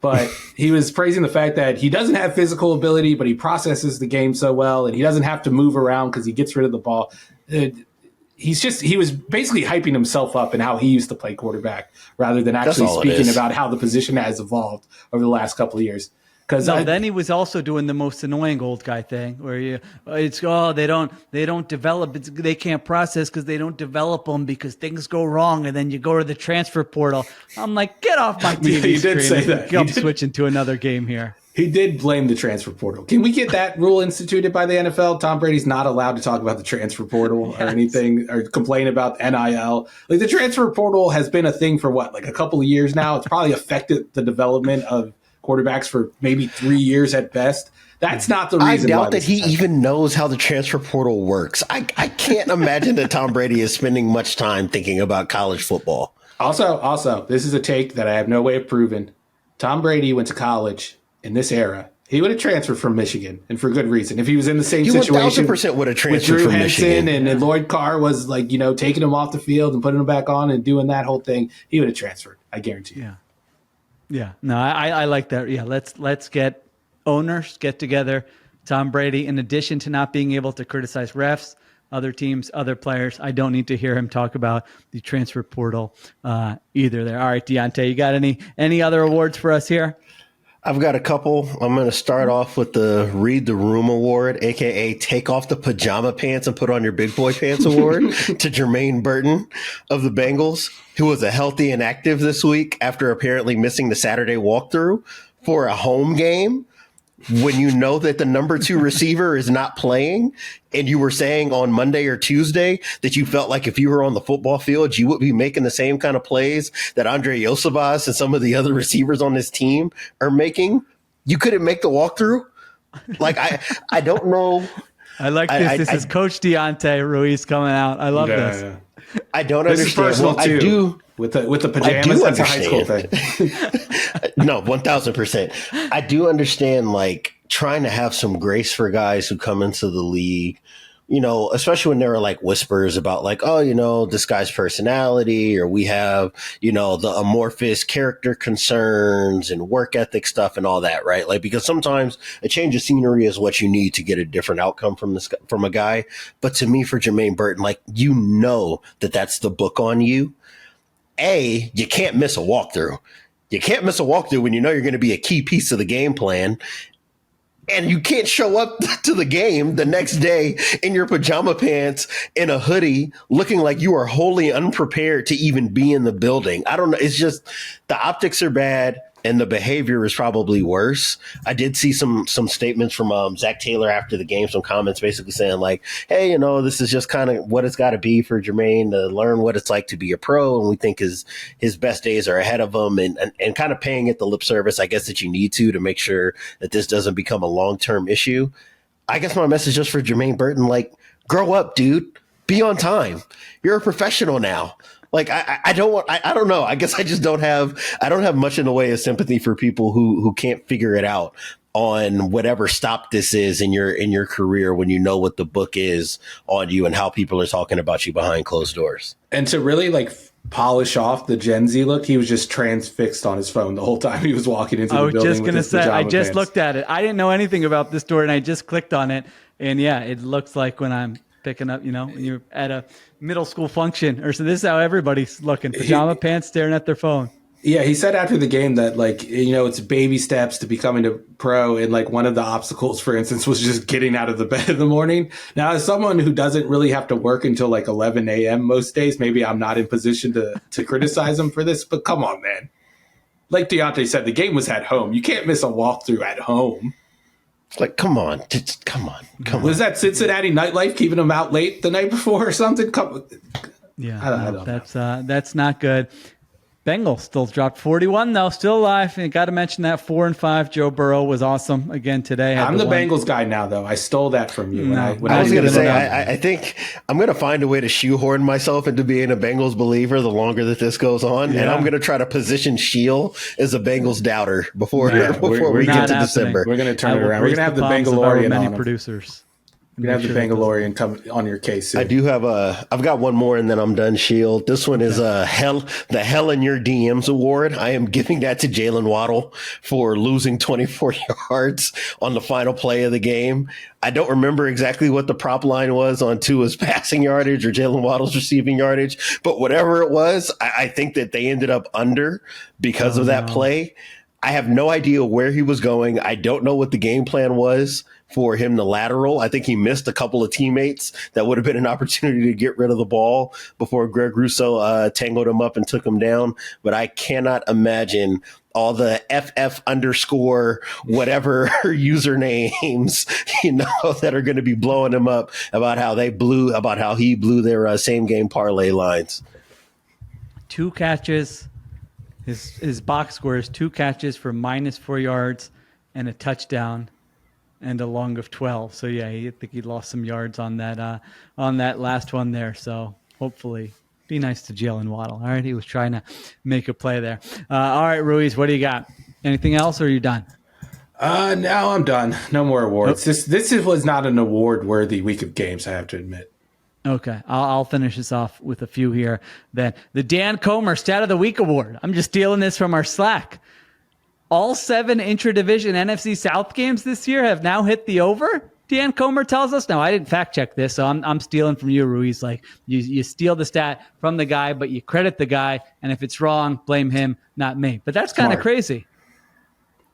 But he was praising the fact that he doesn't have physical ability, but he processes the game so well, and he doesn't have to move around because he gets rid of the ball. He was basically hyping himself up and how he used to play quarterback rather than actually speaking about how the position has evolved over the last couple of years. Then he was also doing the most annoying old guy thing where they don't develop, they can't process because they don't develop them because things go wrong, and then you go to the transfer portal. I'm like, get off my TV he screen. Did say that. I'm switching to another game here. He did blame the transfer portal. Can we get that rule instituted by the NFL? Tom Brady's not allowed to talk about the transfer portal or anything, or complain about NIL. Like, the transfer portal has been a thing for like a couple of years now. It's probably affected the development of quarterbacks for maybe 3 years at best. That's not the reason. I doubt that he even knows how the transfer portal works. I can't imagine that Tom Brady is spending much time thinking about college football. Also, this is a take that I have no way of proving. Tom Brady went to college in this era. He would have transferred from Michigan, and for good reason. If he was in the same situation 1,000% would have transferred with Drew from Henson Michigan. and Lloyd Carr was like, taking him off the field and putting him back on and doing that whole thing, he would have transferred. I guarantee you. Yeah. No, I like that. Yeah. Let's get owners get together. Tom Brady, in addition to not being able to criticize refs, other teams, other players, I don't need to hear him talk about the transfer portal either there. All right, Diante, you got any other awards for us here? I've got a couple. I'm going to start off with the Read the Room Award, a.k.a. Take Off the Pajama Pants and Put on Your Big Boy Pants Award to Jermaine Burton of the Bengals, who was a healthy and active this week after apparently missing the Saturday walkthrough for a home game. when you know that the number 2 receiver is not playing, and you were saying on Monday or Tuesday that you felt like if you were on the football field, you would be making the same kind of plays that Andre Yosebas and some of the other receivers on this team are making, you couldn't make the walkthrough? Like, I don't know. I like this. This is Coach Diante Ruiz coming out. I love this. Yeah. I don't This understand. is personal Well, too. I do. With the pajamas, that's a high school thing. No, 1000%. I do understand, like, trying to have some grace for guys who come into the league, you know, especially when there are like whispers about like, oh, you know, this guy's personality, or we have, you know, the amorphous character concerns and work ethic stuff and all that, right? Like, because sometimes a change of scenery is what you need to get a different outcome from a guy. But to me, for Jermaine Burton, like, you know that that's the book on you. You can't miss a walkthrough. You can't miss a walkthrough when you know you're going to be a key piece of the game plan. And you can't show up to the game the next day in your pajama pants and a hoodie looking like you are wholly unprepared to even be in the building. I don't know. It's just the optics are bad and the behavior is probably worse. I did see some statements from Zach Taylor after the game, some comments basically saying like, hey, you know, this is just kind of what it's got to be for Jermaine to learn what it's like to be a pro. And we think his best days are ahead of him, and kind of paying it the lip service, I guess, that you need to make sure that this doesn't become a long-term issue. I guess my message just for Jermaine Burton, like, grow up, dude. Be on time. You're a professional now. Like, I don't know. I guess I don't have much in the way of sympathy for people who can't figure it out on whatever stop this is in your career, when you know what the book is on you and how people are talking about you behind closed doors. And to really like polish off the Gen Z look, he was just transfixed on his phone the whole time he was walking into the building. I was just going to say, I just looked at it. I didn't know anything about this story, and I just clicked on it. And yeah, it looks like when I'm picking up, you know, when you're at a middle school function or so. This is how everybody's looking: pajama pants, staring at their phone. Yeah, he said after the game that, like, you know, it's baby steps to becoming a pro, and like one of the obstacles, for instance, was just getting out of the bed in the morning. Now, as someone who doesn't really have to work until like 11 a.m. most days, maybe I'm not in position to criticize him for this, but come on, man. Like Diante said, the game was at home. You can't miss a walkthrough at home. Like, come on. Was that Cincinnati nightlife keeping him out late the night before or something? Yeah, I don't know. That's not good. Bengals still dropped 41 though, still alive. And got to mention that 4-5 Joe Burrow was awesome again today. I'm the Bengals guy now, though. I stole that from you. I was going to say, I think I'm going to find a way to shoehorn myself into being a Bengals believer the longer that this goes on, and I'm going to try to position Sheil as a Bengals doubter before we get to December. We're going to turn it around. We're going to have the Bengalian on producers. You have the Bengalian come on your case soon. I do have I've got one more and then I'm done, Sheil. This one is the Hell in Your DMs award. I am giving that to Jalen Waddle for losing 24 yards on the final play of the game. I don't remember exactly what the prop line was on Tua's passing yardage or Jalen Waddle's receiving yardage, but whatever it was, I think that they ended up under because of that play. I have no idea where he was going. I don't know what the game plan was for him to lateral. I think he missed a couple of teammates that would have been an opportunity to get rid of the ball before Greg Rousseau tangled him up and took him down. But I cannot imagine all the FF underscore whatever usernames, you know, that are going to be blowing him up about how he blew their same game parlay lines. 2 catches. His box score is 2 catches for -4 yards and a touchdown and a long of 12. So yeah, I think he lost some yards on that last one there. So hopefully be nice to Jalen Waddle. All right. He was trying to make a play there. All right, Ruiz, what do you got? Anything else or are you done? No, I'm done. No more awards. Oh. This was not an award worthy week of games, I have to admit. Okay, I'll finish this off with a few here. Then the Dan Comer Stat of the Week Award. I'm just stealing this from our Slack. All 7 intra-division NFC South games this year have now hit the over. Dan Comer tells us. Now, I didn't fact check this, so I'm stealing from you, Ruiz. Like you steal the stat from the guy, but you credit the guy, and if it's wrong, blame him, not me. But that's kind of crazy.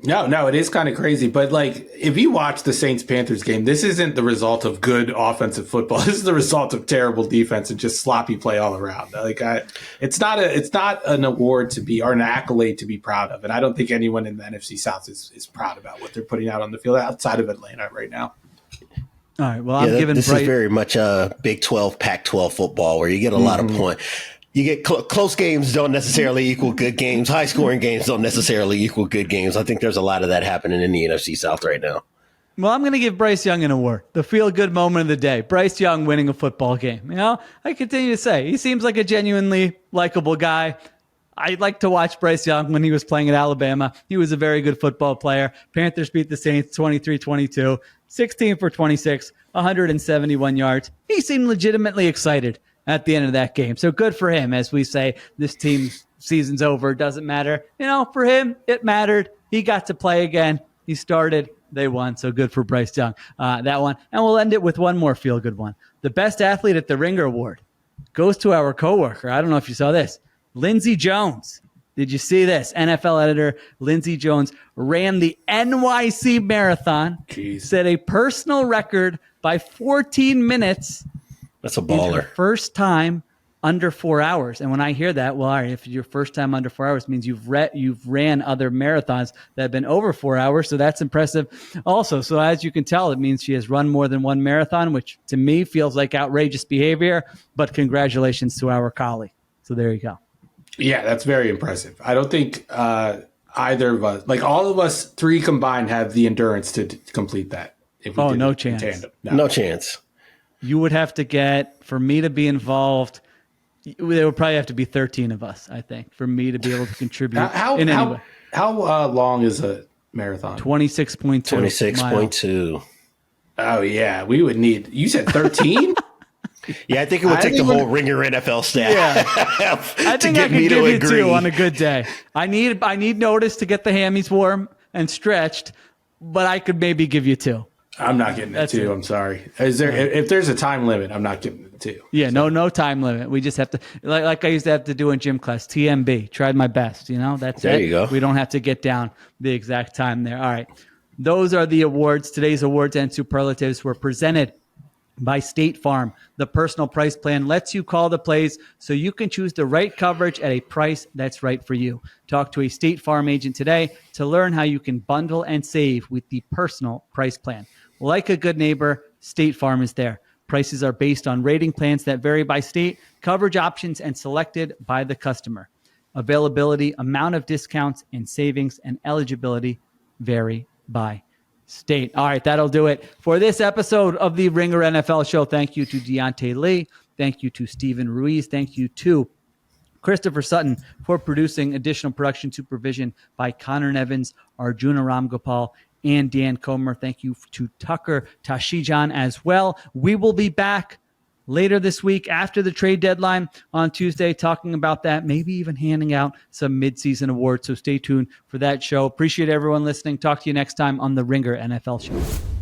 No, it is kind of crazy. But like, if you watch the Saints-Panthers game, this isn't the result of good offensive football. This is the result of terrible defense and just sloppy play all around. Like, it's not an award to be, or an accolade to be proud of. And I don't think anyone in the NFC South is proud about what they're putting out on the field outside of Atlanta right now. All right. Well, I'm giving this is very much a Big 12, Pac-12 football where you get a lot of points. You get close games don't necessarily equal good games. High scoring games don't necessarily equal good games. I think there's a lot of that happening in the NFC South right now. Well, I'm going to give Bryce Young an award, the feel-good moment of the day. Bryce Young winning a football game. You know, I continue to say he seems like a genuinely likable guy. I like to watch Bryce Young when he was playing at Alabama. He was a very good football player. Panthers beat the Saints 23-22, 16 for 26, 171 yards. He seemed legitimately excited at the end of that game. So good for him. As we say, this team's season's over. Doesn't matter. You know, for him, it mattered. He got to play again. He started. They won. So good for Bryce Young. That one. And we'll end it with one more feel-good one. The best athlete at the Ringer Award goes to our coworker. I don't know if you saw this. Lindsey Jones. Did you see this? NFL editor Lindsey Jones ran the NYC Marathon. Set a personal record by 14 minutes. That's a baller. First time under 4 hours. And when I hear that, well, all right, if your first time under 4 hours means you've ran other marathons that have been over 4 hours. So that's impressive also. So as you can tell, it means she has run more than one marathon, which to me feels like outrageous behavior. But congratulations to our colleague. So there you go. Yeah, that's very impressive. I don't think either of us, like all of us three combined, have the endurance to complete that. If we did no it in chance. tandem. No chance. You would have to get, for me to be involved, there would probably have to be 13 of us, I think, for me to be able to contribute in any way. How long is a marathon? 26.2. 26.2. Oh, yeah. We would need, you said 13? Yeah, I think it would take the whole Ringer NFL staff. Yeah. I think I could give you two on a good day. I need notice to get the hammies warm and stretched, but I could maybe give you two. I'm not getting it two. I'm sorry. If there's a time limit, I'm not getting it two. Yeah, no time limit. We just have to, like I used to have to do in gym class, TMB. Tried my best. You know, that's there. You go. We don't have to get down the exact time there. All right, those are the awards. Today's awards and superlatives were presented by State Farm. The personal price plan lets you call the plays so you can choose the right coverage at a price that's right for you. Talk to a State Farm agent today to learn how you can bundle and save with the personal price plan. Like a good neighbor, State Farm is there. Prices are based on rating plans that vary by state, coverage options, and selected by the customer. Availability, amount of discounts, and savings and eligibility vary by state. All right, that'll do it for this episode of the Ringer NFL Show. Thank you to Diante Lee. Thank you to Stephen Ruiz. Thank you to Christopher Sutton for producing. Additional production supervision by Conor Nevins, Arjuna Ramgopal, and Dan Comer. Thank you to Tucker Tashjian as well. We will be back later this week after the trade deadline on Tuesday, talking about that, maybe even handing out some midseason awards. So stay tuned for that show. Appreciate everyone listening. Talk to you next time on the Ringer NFL Show.